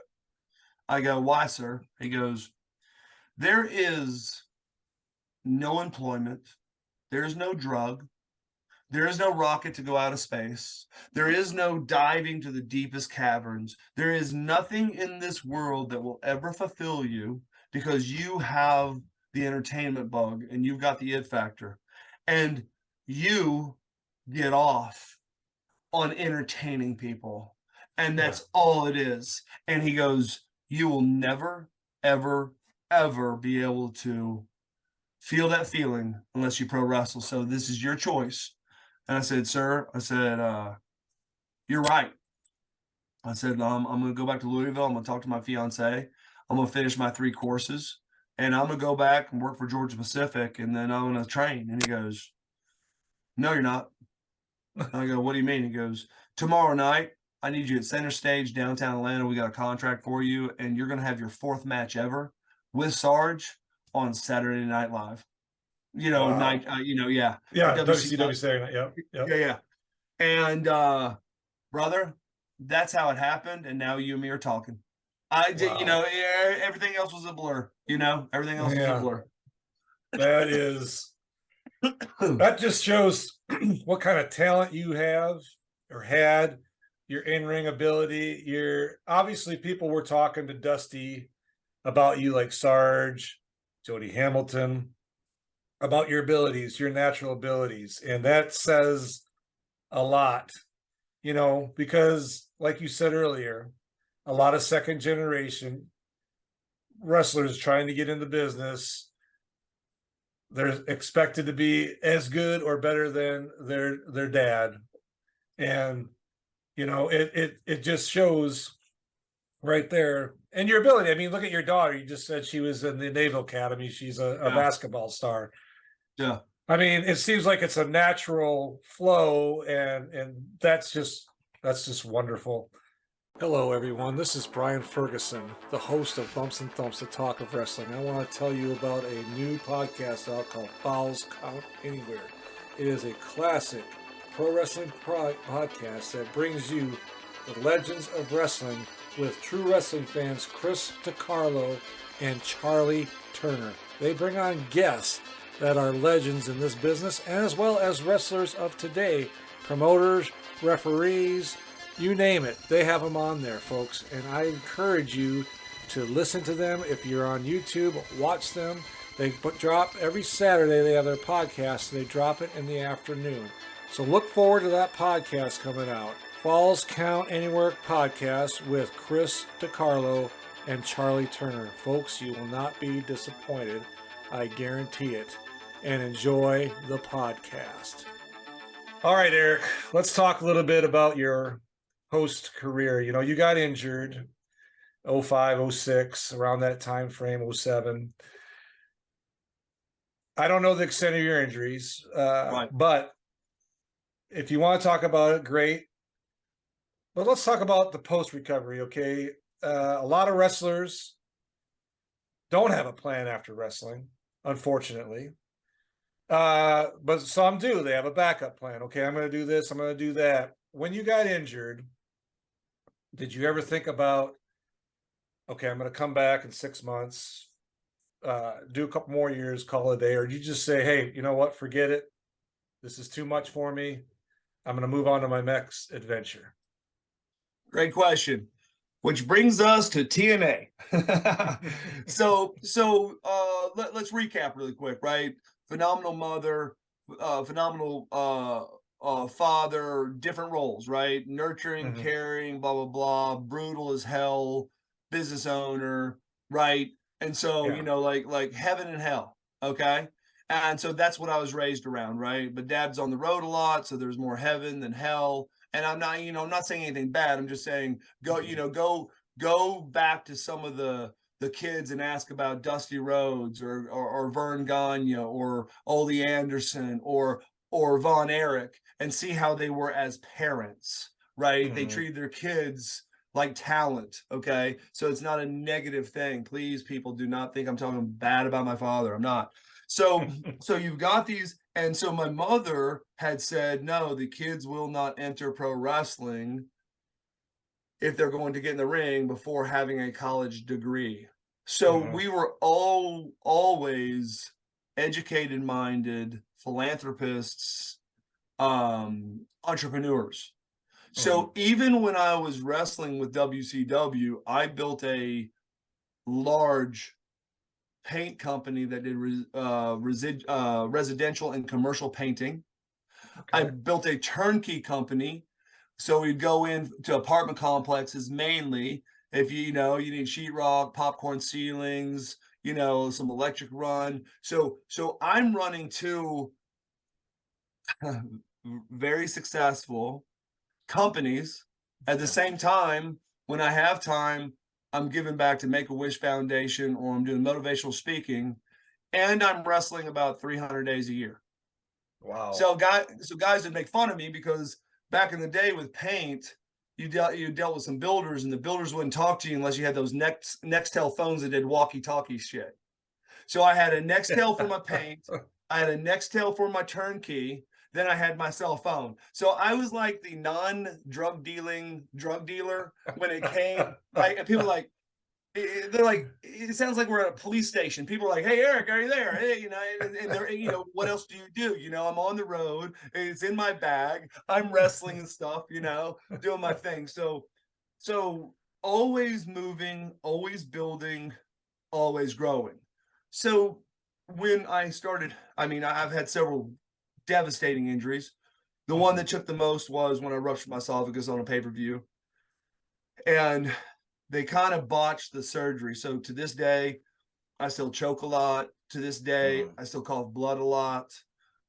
I go, why, sir? He goes, there is no employment. There is no drug. There is no rocket to go out of space. There is no diving to the deepest caverns. There is nothing in this world that will ever fulfill you because you have the entertainment bug and you've got the it factor. And you get off on entertaining people. And that's all it is. And he goes, you will never, ever, ever be able to feel that feeling unless you pro wrestle. So this is your choice. And I said, sir, you're right. I said, I'm going to go back to Louisville. I'm going to talk to my fiance. I'm going to finish my 3 courses. And I'm going to go back and work for Georgia Pacific. And then I'm going to train. And he goes, no, you're not. And I go, what do you mean? He goes, tomorrow night, I need you at Center Stage, downtown Atlanta. We got a contract for you. And you're going to have your 4th match ever with Sarge on Saturday Night Live. Wow. Night, yeah. Yeah, WCW Saturday night. Yep. Yeah. And brother, that's how it happened. And now you and me are talking. Everything else was a blur. Everything else was a blur. That just shows what kind of talent you have or had, your in-ring ability. Obviously people were talking to Dusty about you, like Sarge, Jody Hamilton, about your abilities, your natural abilities. And that says a lot, because like you said earlier, a lot of second generation wrestlers trying to get in the business, they're expected to be as good or better than their dad. And, it just shows right there. And your ability. I mean, look at your daughter. You just said she was in the Naval Academy. She's a basketball star. Yeah. I mean, it seems like it's a natural flow, and that's just wonderful. Hello, everyone. This is Brian Ferguson, the host of Bumps and Thumps, the talk of wrestling. I want to tell you about a new podcast out called Fouls Count Anywhere. It is a classic pro wrestling podcast that brings you the legends of wrestling with true wrestling fans Chris DiCarlo and Charlie Turner. They bring on guests that are legends in this business, and as well as wrestlers of today, promoters, referees, you name it. They have them on there, folks. And I encourage you to listen to them. If you're on YouTube, watch them. They drop every Saturday. They have their podcast. They drop it in the afternoon. So look forward to that podcast coming out. Falls Count Anywhere podcast with Chris DiCarlo and Charlie Turner. Folks, you will not be disappointed. I guarantee it. And enjoy the podcast. All right, Eric, let's talk a little bit about your host career. You got injured 05, 06, around that time frame, 07. I don't know the extent of your injuries, Right. But if you want to talk about it, great. But let's talk about the post-recovery, okay? A lot of wrestlers don't have a plan after wrestling, unfortunately. But some do. They have a backup plan. Okay, I'm going to do this. I'm going to do that. When you got injured, did you ever think about, okay, I'm going to come back in 6 months, do a couple more years, call it a day? Or did you just say, hey, you know what, forget it. This is too much for me. I'm going to move on to my next adventure. Great question. which brings us to TNA. Let's recap really quick, right? Phenomenal mother, phenomenal father, different roles, right? Nurturing, caring, blah blah blah, brutal as hell, business owner, right? And so like heaven and hell, okay? And so that's what I was raised around, right? But dad's on the road a lot, so there's more heaven than hell. And I'm not saying anything bad. I'm just saying go back to some of the kids and ask about Dusty Rhodes or Vern Gagne or Ole Anderson or Von Erich and see how they were as parents, right? They treated their kids like talent, okay? So it's not a negative thing. Please, people, do not think I'm talking bad about my father. I'm not. So you've got these, and so my mother had said, no, the kids will not enter pro wrestling if they're going to get in the ring before having a college degree. So we were always educated minded philanthropists, entrepreneurs. So even when I was wrestling with WCW, I built a large paint company that did residential and commercial painting. I built a turnkey company. So we'd go into apartment complexes mainly. If you need sheetrock, popcorn ceilings, some electric run. So I'm running two very successful companies. At the same time, when I have time, I'm giving back to Make-A-Wish Foundation, or I'm doing motivational speaking, and I'm wrestling about 300 days a year. Wow. So guys would make fun of me because back in the day with paint, you dealt with some builders, and the builders wouldn't talk to you unless you had those Nextel phones that did walkie-talkie shit. So I had a Nextel for my paint, I had a Nextel for my turnkey, then I had my cell phone. So I was like the non-drug dealing drug dealer when it came. And people are like, they're like, it sounds like we're at a police station. People are like, hey, Eric, are you there? Hey, and they're, what else do you do? I'm on the road. It's in my bag. I'm wrestling and stuff, doing my thing. So always moving, always building, always growing. So when I started, I've had several devastating injuries. The one that took the most was when I ruptured my esophagus on a pay-per-view. And they kind of botched the surgery. So to this day, I still choke a lot. To this day, I still cough blood a lot.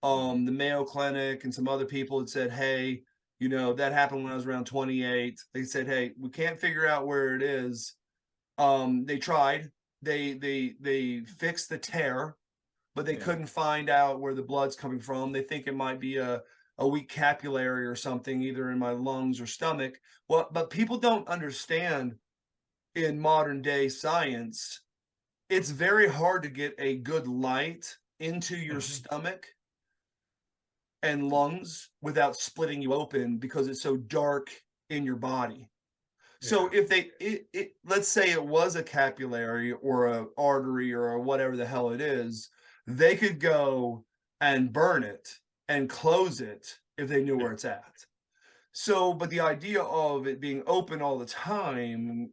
The Mayo Clinic and some other people had said, hey, that happened when I was around 28. They said, hey, we can't figure out where it is. They tried. They fixed the tear, but they couldn't find out where the blood's coming from. They think it might be a weak capillary or something, either in my lungs or stomach. Well, but people don't understand in modern day science, it's very hard to get a good light into your stomach and lungs without splitting you open because it's so dark in your body. So if let's say it was a capillary or an artery or whatever the hell it is, they could go and burn it and close it if they knew where it's at. So, but the idea of it being open all the time,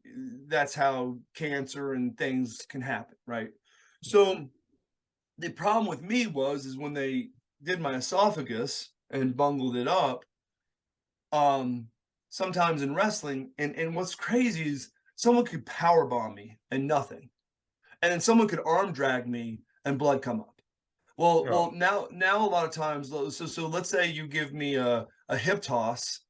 that's how cancer and things can happen, right? So the problem with me is when they did my esophagus and bungled it up, sometimes in wrestling, and what's crazy is someone could power bomb me and nothing. And then someone could arm drag me and blood come up. Well, now a lot of times, so let's say you give me a hip toss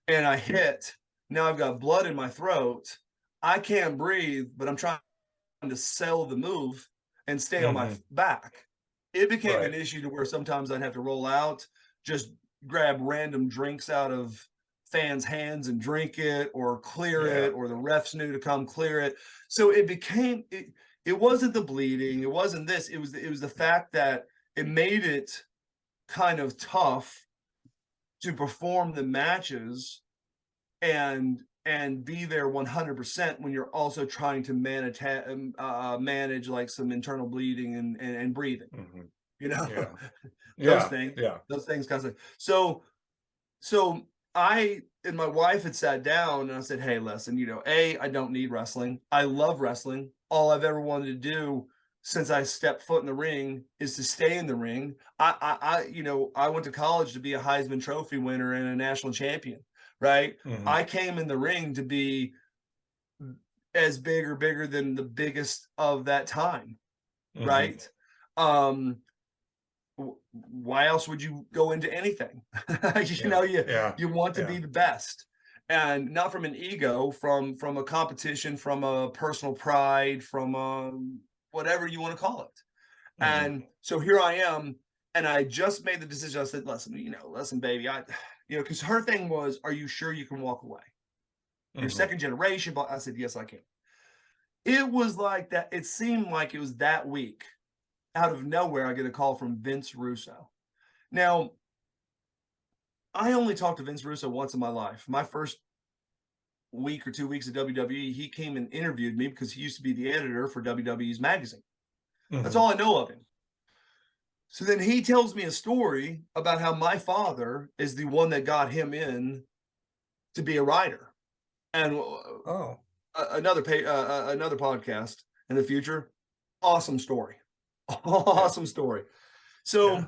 and I hit, now I've got blood in my throat. I can't breathe, but I'm trying to sell the move and stay on my back. It became an issue to where sometimes I'd have to roll out, just grab random drinks out of fans' hands and drink it or clear it, or the refs knew to come clear it. So it became, it wasn't the bleeding, it wasn't this, it was the fact that it made it kind of tough to perform the matches and be there 100% when you're also trying to manage like some internal bleeding and breathing, those things constantly. So I and my wife had sat down and I said, hey, listen, I don't need wrestling. I love wrestling. All I've ever wanted to do since I stepped foot in the ring is to stay in the ring. I went to college to be a Heisman Trophy winner and a national champion, right? I came in the ring to be as big or bigger than the biggest of that time, right? Why else would you go into anything? You want to be the best, and not from an ego, from a competition, from a personal pride, from whatever you want to call it. And so here I am, and I just made the decision. I said, listen, baby, because her thing was, are you sure you can walk away? You're second generation, but I said, yes, I can. It was like that. It seemed like it was that week. Out of nowhere, I get a call from Vince Russo. Now, I only talked to Vince Russo once in my life. My first week or 2 weeks at WWE, he came and interviewed me because he used to be the editor for WWE's magazine. That's all I know of him. So then he tells me a story about how my father is the one that got him in to be a writer. And another podcast in the future. Awesome story. Awesome story. So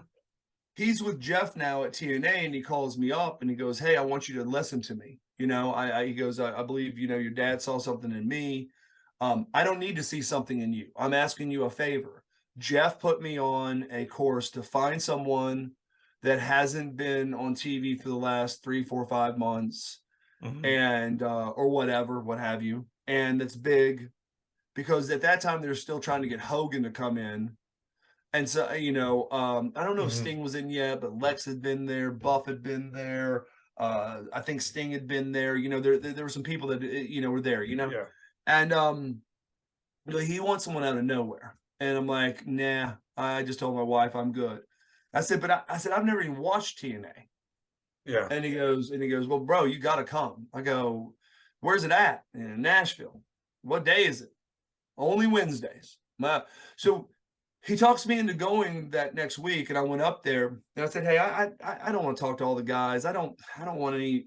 he's with Jeff now at TNA, and he calls me up and he goes, hey, I want you to listen to me. He goes, I believe, your dad saw something in me. I don't need to see something in you. I'm asking you a favor. Jeff put me on a course to find someone that hasn't been on TV for the last 3, 4, 5 months and, or whatever, what have you. And that's big because at that time, they're still trying to get Hogan to come in. And so, I don't know if Sting was in yet, but Lex had been there. Buff had been there. I think Sting had been there. There were some people that, were there, Yeah. And he wants someone out of nowhere. And I'm like, nah, I just told my wife I'm good. I said, I've never even watched TNA. Yeah. And he goes, well, bro, you got to come. I go, where's it at? In Nashville. What day is it? Only Wednesdays. So he talks me into going that next week, and I went up there and I said, hey, I don't want to talk to all the guys. I don't want any,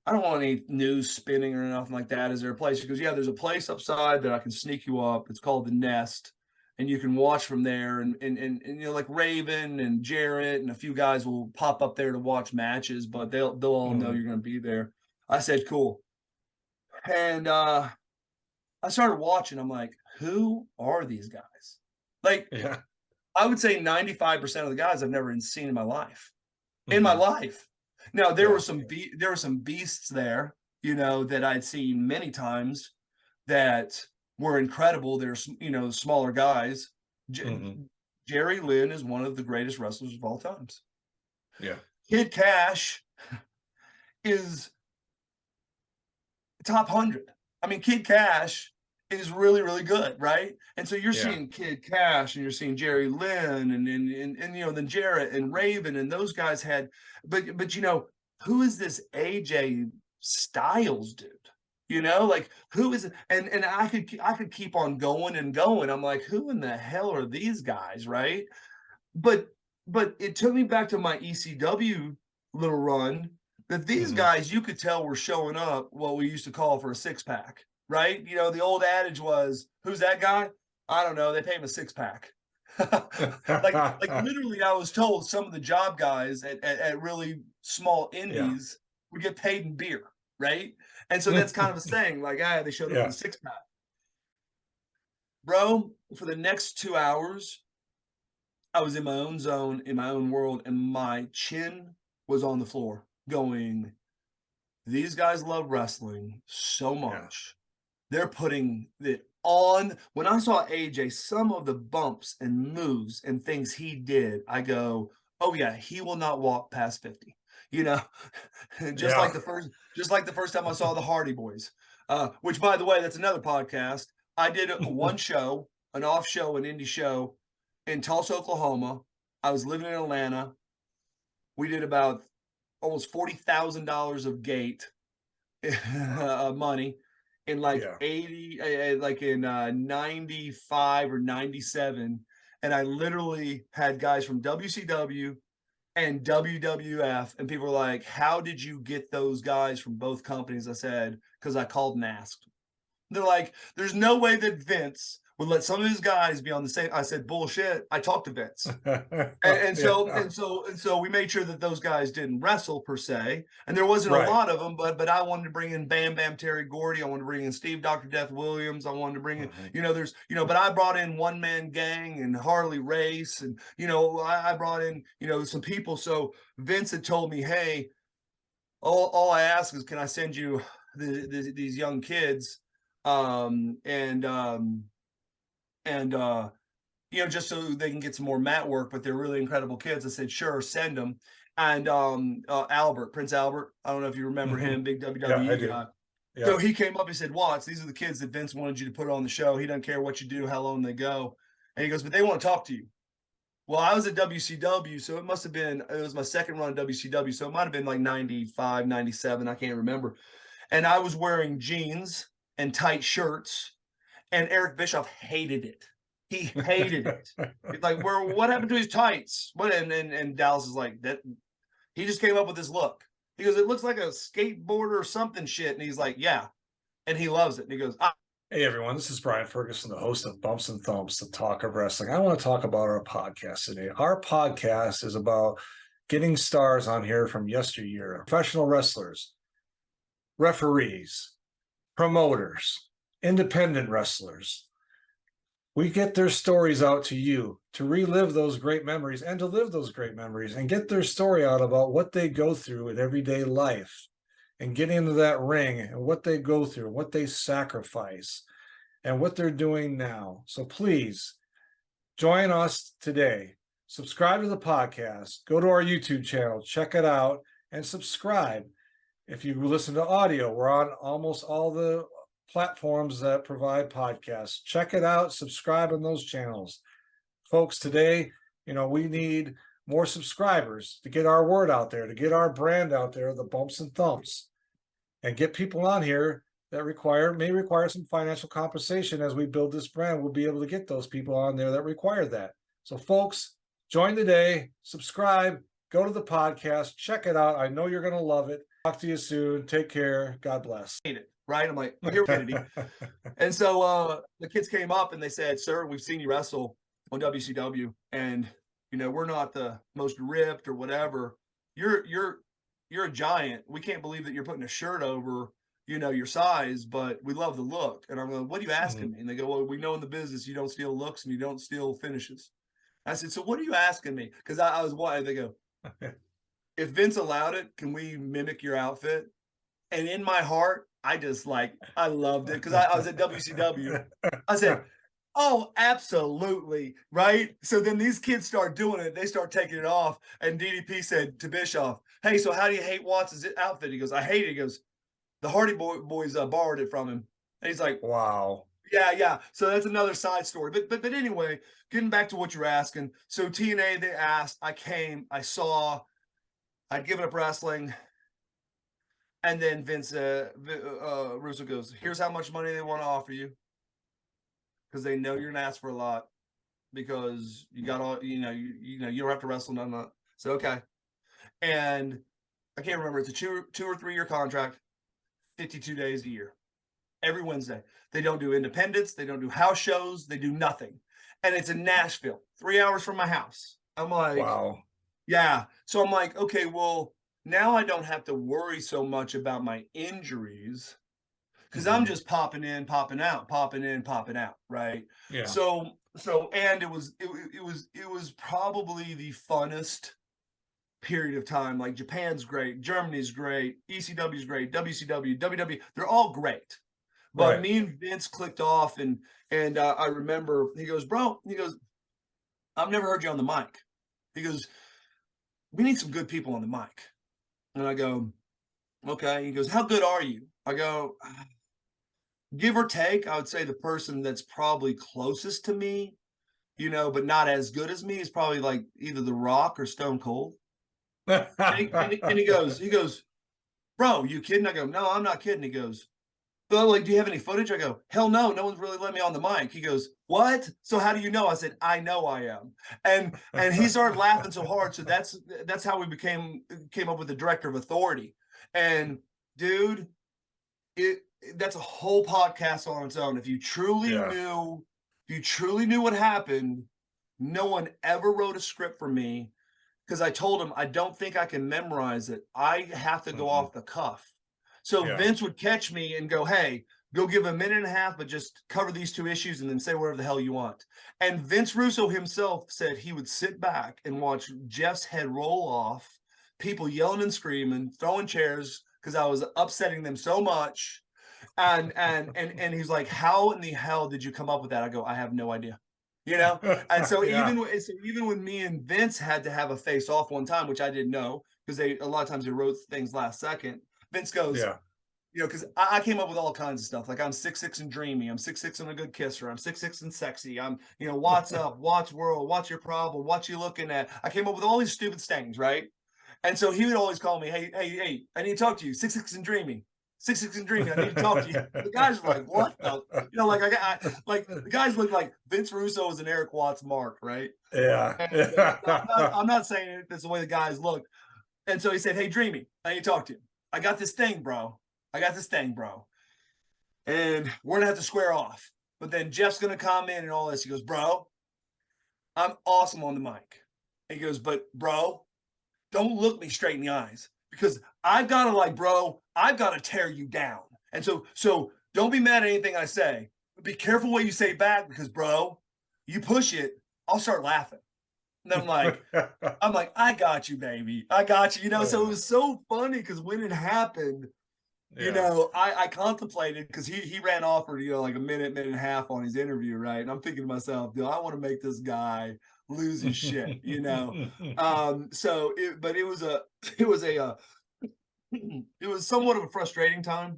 I don't want any news spinning or nothing like that. Is there a place? He goes, yeah, there's a place upside that I can sneak you up. It's called The Nest, and you can watch from there. And like Raven and Jarrett and a few guys will pop up there to watch matches, but they'll all know you're going to be there. I said, cool. And I started watching. I'm like, who are these guys? Like, I would say 95% of the guys I've never even seen in my life. In my life. Now, there were some beasts there, that I'd seen many times that were incredible. There's, smaller guys. Jerry Lynn is one of the greatest wrestlers of all times. Yeah. Kid Cash is top 100. I mean, Kid Cash is really, really good, right? And so you're seeing Kid Cash and you're seeing Jerry Lynn and then Jarrett and Raven and those guys had, but who is this AJ Styles dude? Like who is it? And I could keep on going and going. I'm like, who in the hell are these guys, right? But it took me back to my ECW little run that these guys, you could tell, were showing up what we used to call for a 6-pack. Right? The old adage was, who's that guy? I don't know. They pay him a 6-pack. like literally, I was told some of the job guys at really small indies would get paid in beer, right? And so that's kind of a saying, like, they showed up in a 6-pack. Bro, for the next 2 hours, I was in my own zone, in my own world, and my chin was on the floor going, these guys love wrestling so much. They're putting it on. When I saw AJ, some of the bumps and moves and things he did, I go, oh yeah, he will not walk past 50. Just like the first time I saw the Hardy Boys, which, by the way, that's another podcast. I did one show, an off show, an indie show in Tulsa, Oklahoma. I was living in Atlanta. We did about almost $40,000 of gate money. In 95 or 97. And I literally had guys from WCW, and WWF, and people were like, how did you get those guys from both companies? I said, because I called and asked. They're like, there's no way that Vince would let some of his guys be on the same. I said, bullshit. I talked to Vince. And so we made sure that those guys didn't wrestle per se, and there wasn't Right. a lot of them. But I wanted to bring in Bam Bam Terry Gordy. I wanted to bring in Steve Dr. Death Williams. I wanted to bring in, but I brought in One Man Gang and Harley Race, and I brought in some people. So Vince had told me, hey, all I ask is, can I send you these young kids, just so they can get some more mat work, but they're really incredible kids. I said, sure, send them. And Prince Albert, I don't know if you remember him, big WWE guy. Yeah. So he came up, he said, Watts, these are the kids that Vince wanted you to put on the show. He doesn't care what you do, how long they go. And he goes, but they want to talk to you. Well, I was at WCW, so it was my second run at WCW, so it might have been like 95, 97, I can't remember. And I was wearing jeans and tight shirts, and Eric Bischoff hated it. He hated it. He's like, what happened to his tights? And Dallas is like, that he just came up with this look. He goes, it looks like a skateboarder or something shit. And he's like, yeah. And he loves it. And he goes, Hey everyone, this is Brian Ferguson, the host of Bumps and Thumps, the talk of wrestling. I want to talk about our podcast today. Our podcast is about getting stars on here from yesteryear, professional wrestlers, referees, promoters, independent wrestlers. We get their stories out to you to relive those great memories and to live those great memories and get their story out about what they go through in everyday life and get into that ring and what they go through, what they sacrifice, and what they're doing now. So please join us today. Subscribe to the podcast. Go to our YouTube channel, check it out, and subscribe. If you listen to audio, we're on almost all the platforms that provide podcasts. Check it out. Subscribe on those channels. Folks, today, we need more subscribers to get our word out there, to get our brand out there, the Bumps and Thumps, and get people on here that may require some financial compensation as we build this brand. We'll be able to get those people on there that require that. So folks, join today, subscribe, go to the podcast, check it out. I know you're going to love it. Talk to you soon. Take care. God bless. Right? I'm like, here, Kennedy. And so the kids came up and they said, sir, we've seen you wrestle on WCW, and we're not the most ripped or whatever. You're a giant. We can't believe that you're putting a shirt over, your size, but we love the look. And I'm going, what are you asking me? And they go, well, we know in the business you don't steal looks and you don't steal finishes. I said, so what are you asking me? Because I was wide. They go, if Vince allowed it, can we mimic your outfit? And in my heart, I loved it because I was at WCW. I said, oh, absolutely. Right. So then these kids start doing it. They start taking it off. And DDP said to Bischoff, hey, so how do you hate Watts' outfit? He goes, I hate it. He goes, the Hardy Boys borrowed it from him. And he's like, wow. Yeah. So that's another side story. But anyway, getting back to what you're asking. So TNA, they asked, I came, I saw, I'd given up wrestling. And then Vince Russo goes, here's how much money they want to offer you. Because they know you're going to ask for a lot. Because you got all, you don't have to wrestle none of that. So, okay. And I can't remember. It's a 2 or 3 year contract, 52 days a year. Every Wednesday. They don't do independents. They don't do house shows. They do nothing. And it's in Nashville, 3 hours from my house. I'm like, wow. Yeah. So I'm like, okay, well, now I don't have to worry so much about my injuries because I'm just popping in, popping out, popping in, popping out. Right. Yeah. So, and it was probably the funnest period of time. Like Japan's great. Germany's great. ECW's great. WCW, WWE, they're all great. But me and Vince clicked off and I remember he goes, bro, I've never heard you on the mic. He goes, we need some good people on the mic. And I go, okay. He goes, how good are you? I go, give or take, I would say the person that's probably closest to me, but not as good as me is probably like either The Rock or Stone Cold. and he goes, bro, you kidding? I go, no, I'm not kidding. He goes, They're like, do you have any footage? I go, hell no, no one's really let me on the mic. He goes, what? So how do you know? I said, I know I am. And he started laughing so hard. So that's how we came up with the director of authority. And dude, that's a whole podcast on its own. If you truly knew what happened, no one ever wrote a script for me because I told him I don't think I can memorize it. I have to go off the cuff. So Vince would catch me and go, hey, go give a minute and a half, but just cover these two issues and then say whatever the hell you want. And Vince Russo himself said he would sit back and watch Jeff's head roll off, people yelling and screaming, throwing chairs because I was upsetting them so much. And he's like, how in the hell did you come up with that? I go, I have no idea. You know? And so even when me and Vince had to have a face off one time, which I didn't know, because a lot of times they wrote things last second. Vince goes, you know, because I came up with all kinds of stuff. Like I'm 6'6" and dreamy. I'm 6'6" and a good kisser. I'm 6'6" and sexy. I'm, you know, what's up? What's world? What's your problem? What you looking at? I came up with all these stupid things, right? And so he would always call me, hey, I need to talk to you. 6'6" and dreamy. 6'6" and dreamy. I need to talk to you. The guys were like, what? You know, like like the guys look like Vince Russo is an Erik Watts mark, right? Yeah. I'm not saying it, that's the way the guys look. And so he said, hey, dreamy, I need to talk to you. I got this thing, bro. And we're gonna have to square off. But then Jeff's gonna come in and all this. He goes, bro, I'm awesome on the mic. And he goes, but bro, don't look me straight in the eyes because I've gotta tear you down. And so don't be mad at anything I say. But be careful what you say back because bro, you push it, I'll start laughing. And I'm like, I got you, baby. I got you. You know, so it was so funny because when it happened, you know, I contemplated because he ran off for, you know, like a minute and a half on his interview, right? And I'm thinking to myself, dude, I want to make this guy lose his shit, you know. But it was somewhat of a frustrating time.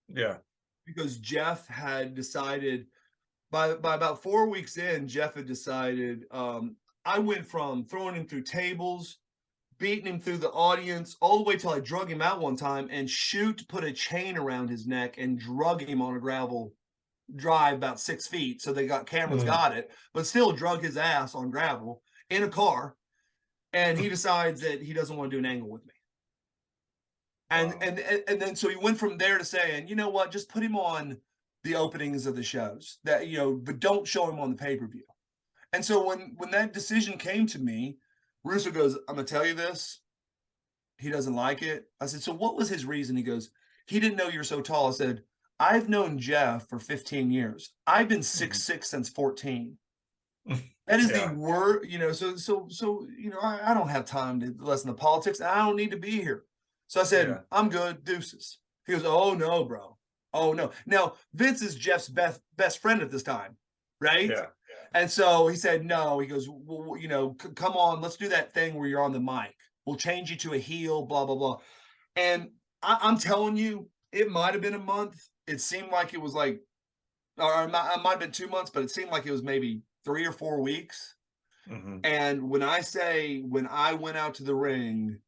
Yeah. Because Jeff had decided by about 4 weeks in, Jeff had decided I went from throwing him through tables, beating him through the audience, all the way till I drug him out one time and put a chain around his neck and drug him on a gravel drive about 6 feet. So they got cameras, got it, but still drug his ass on gravel in a car. And he decides that he doesn't want to do an angle with me. And then so he went from there to saying, you know what, just put him on the openings of the shows that, you know, but don't show him on the pay-per-view. And so when that decision came to me, Russo goes, I'm going to tell you this. He doesn't like it. I said, so what was his reason? He goes, he didn't know you're so tall. I said, I've known Jeff for 15 years. I've been 6'6" since 14. That is the word, you know, so, you know, I don't have time to listen to politics. I don't need to be here. So I said, I'm good. Deuces. He goes, oh no, bro. Oh no. Now Vince is Jeff's best friend at this time. Right. Yeah. And so he said, no, he goes, well, you know, come on, let's do that thing where you're on the mic. We'll change you to a heel, blah, blah, blah. And I'm telling you, it might've been a month. It seemed like it was like, or it might've been 2 months, but it seemed like it was maybe 3 or 4 weeks. And when I went out to the ring,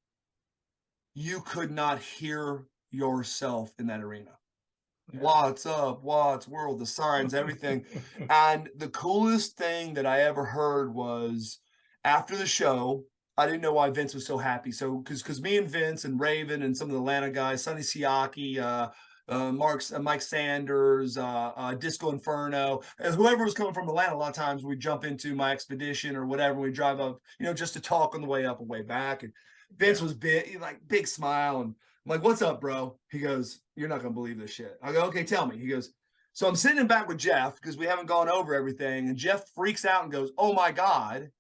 you could not hear yourself in that arena. What's up? What's world? The signs, everything. And the coolest thing that I ever heard was after the show, I didn't know why Vince was so happy. So because me and Vince and Raven and some of the Atlanta guys, Sonny Siaki, Mike Sanders, Disco Inferno, whoever was coming from Atlanta, a lot of times we jump into my expedition or whatever. We drive up, you know, just to talk on the way up and way back. And Vince was big smile. And I'm like, what's up, bro? He goes, you're not going to believe this shit. I go, okay, tell me. He goes, so I'm sitting in back with Jeff because we haven't gone over everything. And Jeff freaks out and goes, oh my God,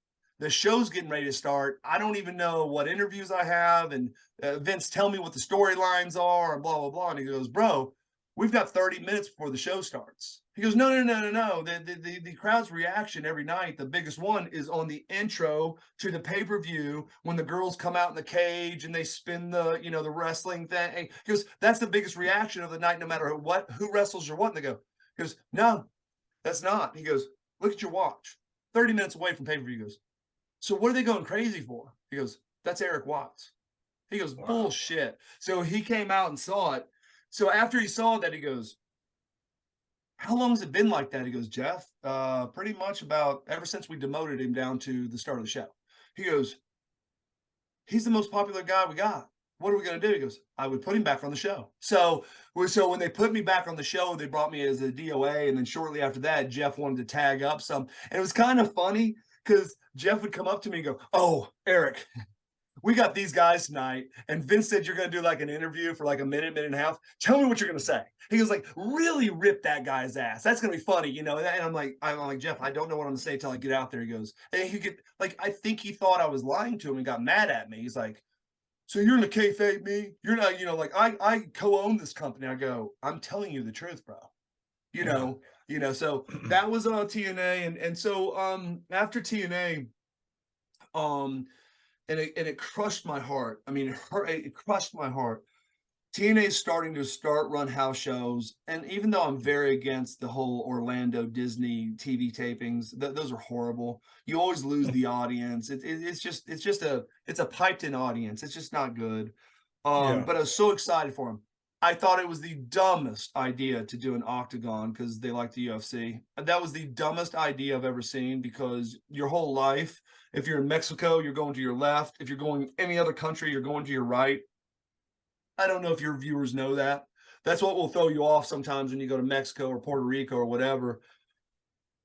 the show's getting ready to start. I don't even know what interviews I have. And Vince, tell me what the storylines are and blah, blah, blah. And he goes, bro, we've got 30 minutes before the show starts. He goes, no. The crowd's reaction every night, the biggest one is on the intro to the pay-per-view when the girls come out in the cage and they spin the, you know, the wrestling thing. He goes, that's the biggest reaction of the night, no matter who wrestles or what. And they go, he goes, no, that's not. He goes, look at your watch, 30 minutes away from pay-per-view. He goes, so what are they going crazy for? He goes, that's Erik Watts. He goes, bullshit. So he came out and saw it. So after he saw that, he goes, how long has it been like that? He goes, Jeff, pretty much about ever since we demoted him down to the start of the show. He goes, he's the most popular guy we got. What are we going to do? He goes, I would put him back on the show. So when they put me back on the show, they brought me as a DOA. And then shortly after that, Jeff wanted to tag up some. And it was kind of funny because Jeff would come up to me and go, oh, Erik, we got these guys tonight. And Vince said, you're going to do like an interview for like a minute and a half. Tell me what you're going to say. He was like, really rip that guy's ass. That's going to be funny, you know? And I'm like, Jeff, I don't know what I'm going to say till I get out there. He goes, and he could, like, I think he thought I was lying to him and got mad at me. He's like, so you're going to kayfabe me? You're not, you know, like I co-own this company. I go, I'm telling you the truth, bro. You know, so that was on TNA. And so after TNA, and it crushed my heart. I mean, it crushed my heart. TNA is starting to run house shows. And even though I'm very against the whole Orlando Disney TV tapings, those are horrible. You always lose the audience. It's just a piped in audience. It's just not good. But I was so excited for him. I thought it was the dumbest idea to do an octagon because they like the UFC. That was the dumbest idea I've ever seen, because your whole life, if you're in Mexico, you're going to your left. If you're going any other country, you're going to your right. I don't know if your viewers know that. That's what will throw you off sometimes when you go to Mexico or Puerto Rico or whatever.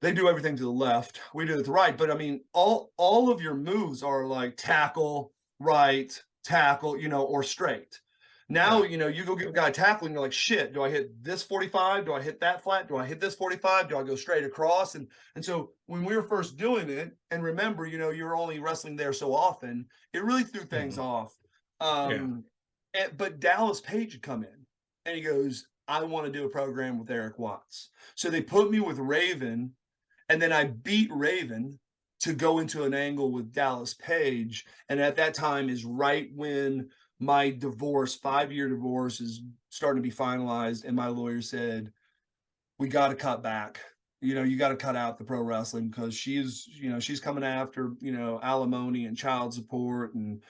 They do everything to the left. We do it to the right. But I mean, all of your moves are like tackle, right, tackle, you know, or straight. Now, you know, you go give a guy a tackle and you're like, shit, do I hit this 45? Do I hit that flat? Do I hit this 45? Do I go straight across? And so when we were first doing it, and remember, you know, you're only wrestling there so often, it really threw things off. But Dallas Page had come in and he goes, I want to do a program with Erik Watts. So they put me with Raven, and then I beat Raven to go into an angle with Dallas Page. And at that time is right when my divorce, 5-year divorce, is starting to be finalized. And my lawyer said, we got to cut back. You know, you got to cut out the pro wrestling because she's coming after, you know, alimony and child support and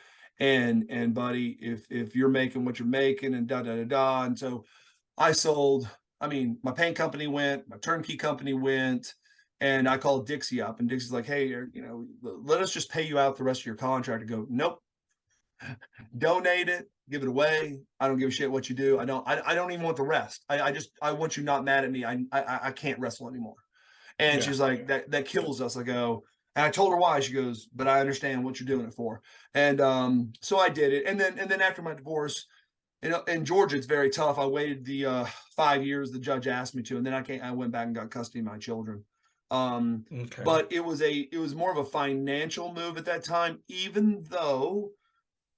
buddy, if you're making what you're making and da. And so I sold, I mean, my paint company went, my turnkey company went, and I called Dixie up, and Dixie's like, hey, you know, let us just pay you out the rest of your contract. I go, nope. Donate it, give it away. I don't give a shit what you do. I don't even want the rest. I want you not mad at me. I can't wrestle anymore. And she's like, that kills us. I go, and I told her why. She goes, but I understand what you're doing it for. And so I did it. And then after my divorce, you know, in Georgia, it's very tough. I waited the 5 years the judge asked me to, and then I went back and got custody of my children. But it was more of a financial move at that time, even though,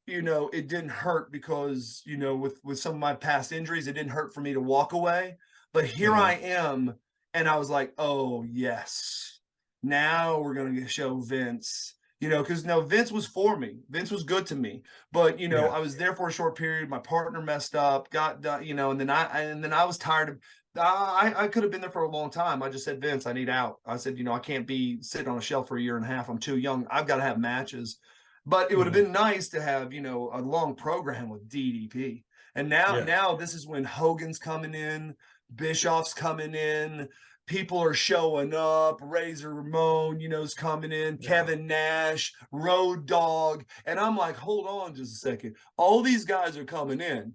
you know, it didn't hurt because, you know, with some of my past injuries, it didn't hurt for me to walk away. But here I am, and I was like, oh, yes, now we're going to show Vince, you know, because no, Vince was for me. Vince was good to me. But, you know, I was there for a short period. My partner messed up, got done, you know, and then I was tired of, I could have been there for a long time. I just said, Vince, I need out. I said, you know, I can't be sitting on a shelf for a year and a half. I'm too young. I've got to have matches. But it would have been nice to have, you know, a long program with DDP. And now this is when Hogan's coming in, Bischoff's coming in, people are showing up, Razor Ramon, you know, is coming in, Kevin Nash, Road Dogg. And I'm like, hold on just a second. All these guys are coming in,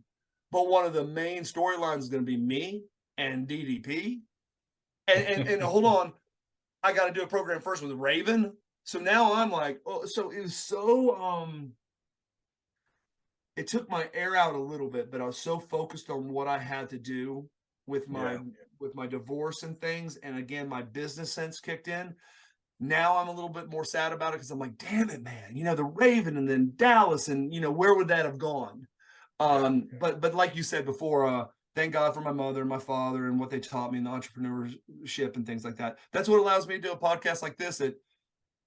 but one of the main storylines is going to be me and DDP. And hold on, I got to do a program first with Raven. So now I'm like, oh, so it was so, it took my air out a little bit, but I was so focused on what I had to do with my divorce and things. And again, my business sense kicked in. Now I'm a little bit more sad about it because I'm like, damn it, man, you know, the Raven and then Dallas and, you know, where would that have gone? But like you said before, thank God for my mother and my father and what they taught me in the entrepreneurship and things like that. That's what allows me to do a podcast like this at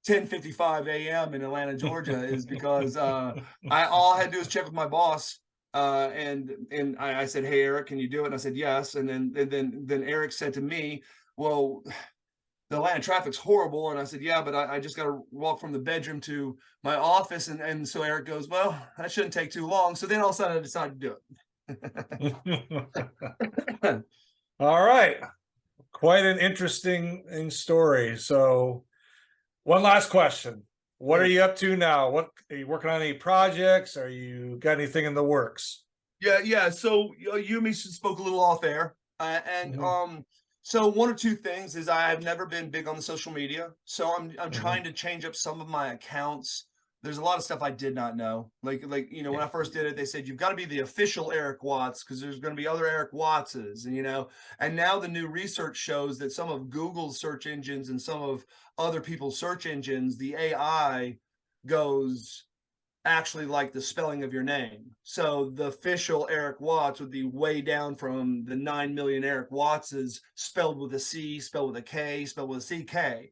10:55 a.m. in Atlanta, Georgia, is because all I had to do is check with my boss, and I said, "Hey, Erik, can you do it?" And I said, "Yes." And then Erik said to me, "Well, the Atlanta traffic's horrible." And I said, "Yeah, but I just got to walk from the bedroom to my office." And so Erik goes, "Well, that shouldn't take too long." So then all of a sudden I decided to do it. All right. quite an interesting story. So one last question. What are you up to now? What are you working on? Any projects? Are you got anything in the works? Yeah. So you and me spoke a little off air, so one or two things is I have never been big on the social media, so I'm trying to change up some of my accounts. There's a lot of stuff I did not know. Like when I first did it, they said you've got to be the official Erik Watts because there's going to be other Erik Wattses, and now the new research shows that some of Google's search engines and some of other people's search engines, the AI goes actually like the spelling of your name. So the official Erik Watts would be way down from the 9 million Erik Wattses spelled with a C, spelled with a K, spelled with a CK.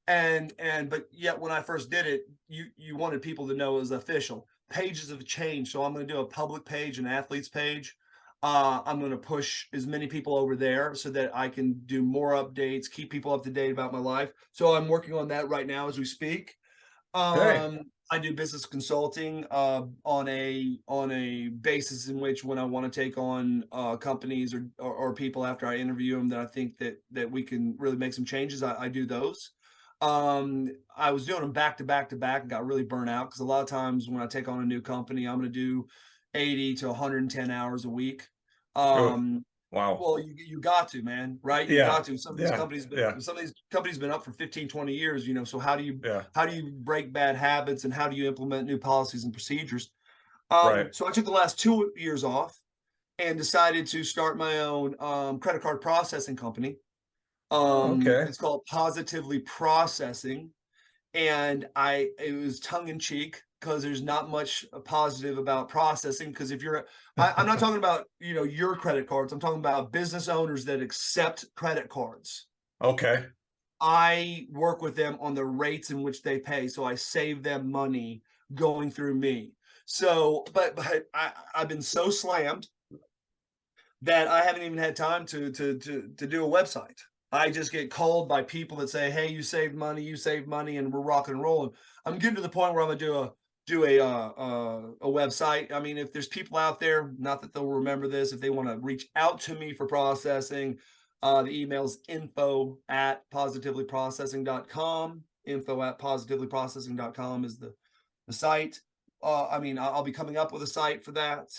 But yet when I first did it, you wanted people to know it was official. Pages have changed. So I'm going to do a public page, an athlete's page. I'm going to push as many people over there so that I can do more updates, keep people up to date about my life. So I'm working on that right now as we speak. I do business consulting on a basis in which when I want to take on companies or people after I interview them that I think that we can really make some changes, I do those. I was doing them back to back and got really burnt out because a lot of times when I take on a new company, I'm going to do 80 to 110 hours a week. Wow. Well, you got to, man, right? You got to. Some of these companies been up for 15, 20 years, so how do you break bad habits and how do you implement new policies and procedures? So I took the last 2 years off and decided to start my own credit card processing company. It's called Positively Processing, and it was tongue in cheek because there's not much positive about processing. Because if I'm not talking about your credit cards. I'm talking about business owners that accept credit cards. Okay. I work with them on the rates in which they pay, so I save them money going through me. So, but I've been so slammed that I haven't even had time to do a website. I just get called by people that say, "Hey, you saved money," and we're rocking and rolling. I'm getting to the point where I'm gonna do a website. I mean, if there's people out there, not that they'll remember this, if they want to reach out to me for processing, the email's info@positivelyprocessing.com. Info@positivelyprocessing.com is the site. I'll be coming up with a site for that.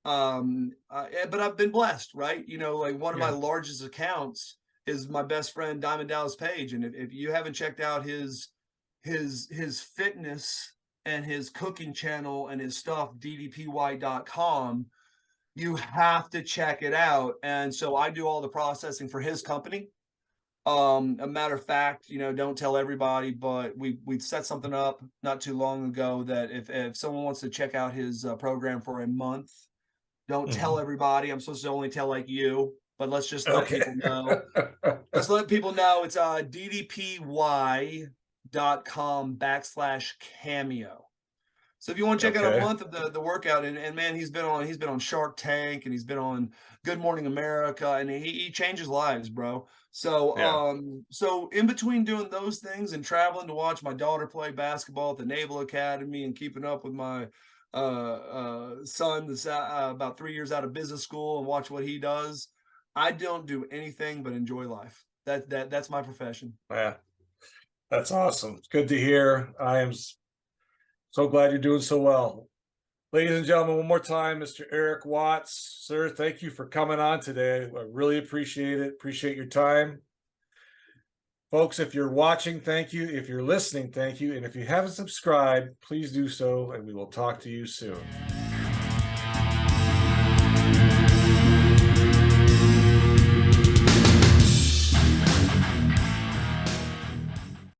But I've been blessed, right? One of my largest accounts is my best friend Diamond Dallas Page, and if you haven't checked out his fitness and his cooking channel and his stuff, ddpy.com, you have to check it out. And so I do all the processing for his company. A matter of fact, don't tell everybody, but we set something up not too long ago that if someone wants to check out his program for a month, don't tell everybody. I'm supposed to only tell like you. But let's just let people know. Let's let people know it's ddpy.com/cameo. So if you want to check out a month of the workout, and man, he's been on Shark Tank and he's been on Good Morning America, and he changes lives, bro. So so in between doing those things and traveling to watch my daughter play basketball at the Naval Academy and keeping up with my son that's about 3 years out of business school and watch what he does, I don't do anything but enjoy life. That's my profession. Yeah, that's awesome. It's good to hear. I am so glad you're doing so well. Ladies and gentlemen, one more time, Mr. Erik Watts. Sir, thank you for coming on today. I really appreciate it. Appreciate your time. Folks, if you're watching, thank you. If you're listening, thank you. And if you haven't subscribed, please do so, and we will talk to you soon.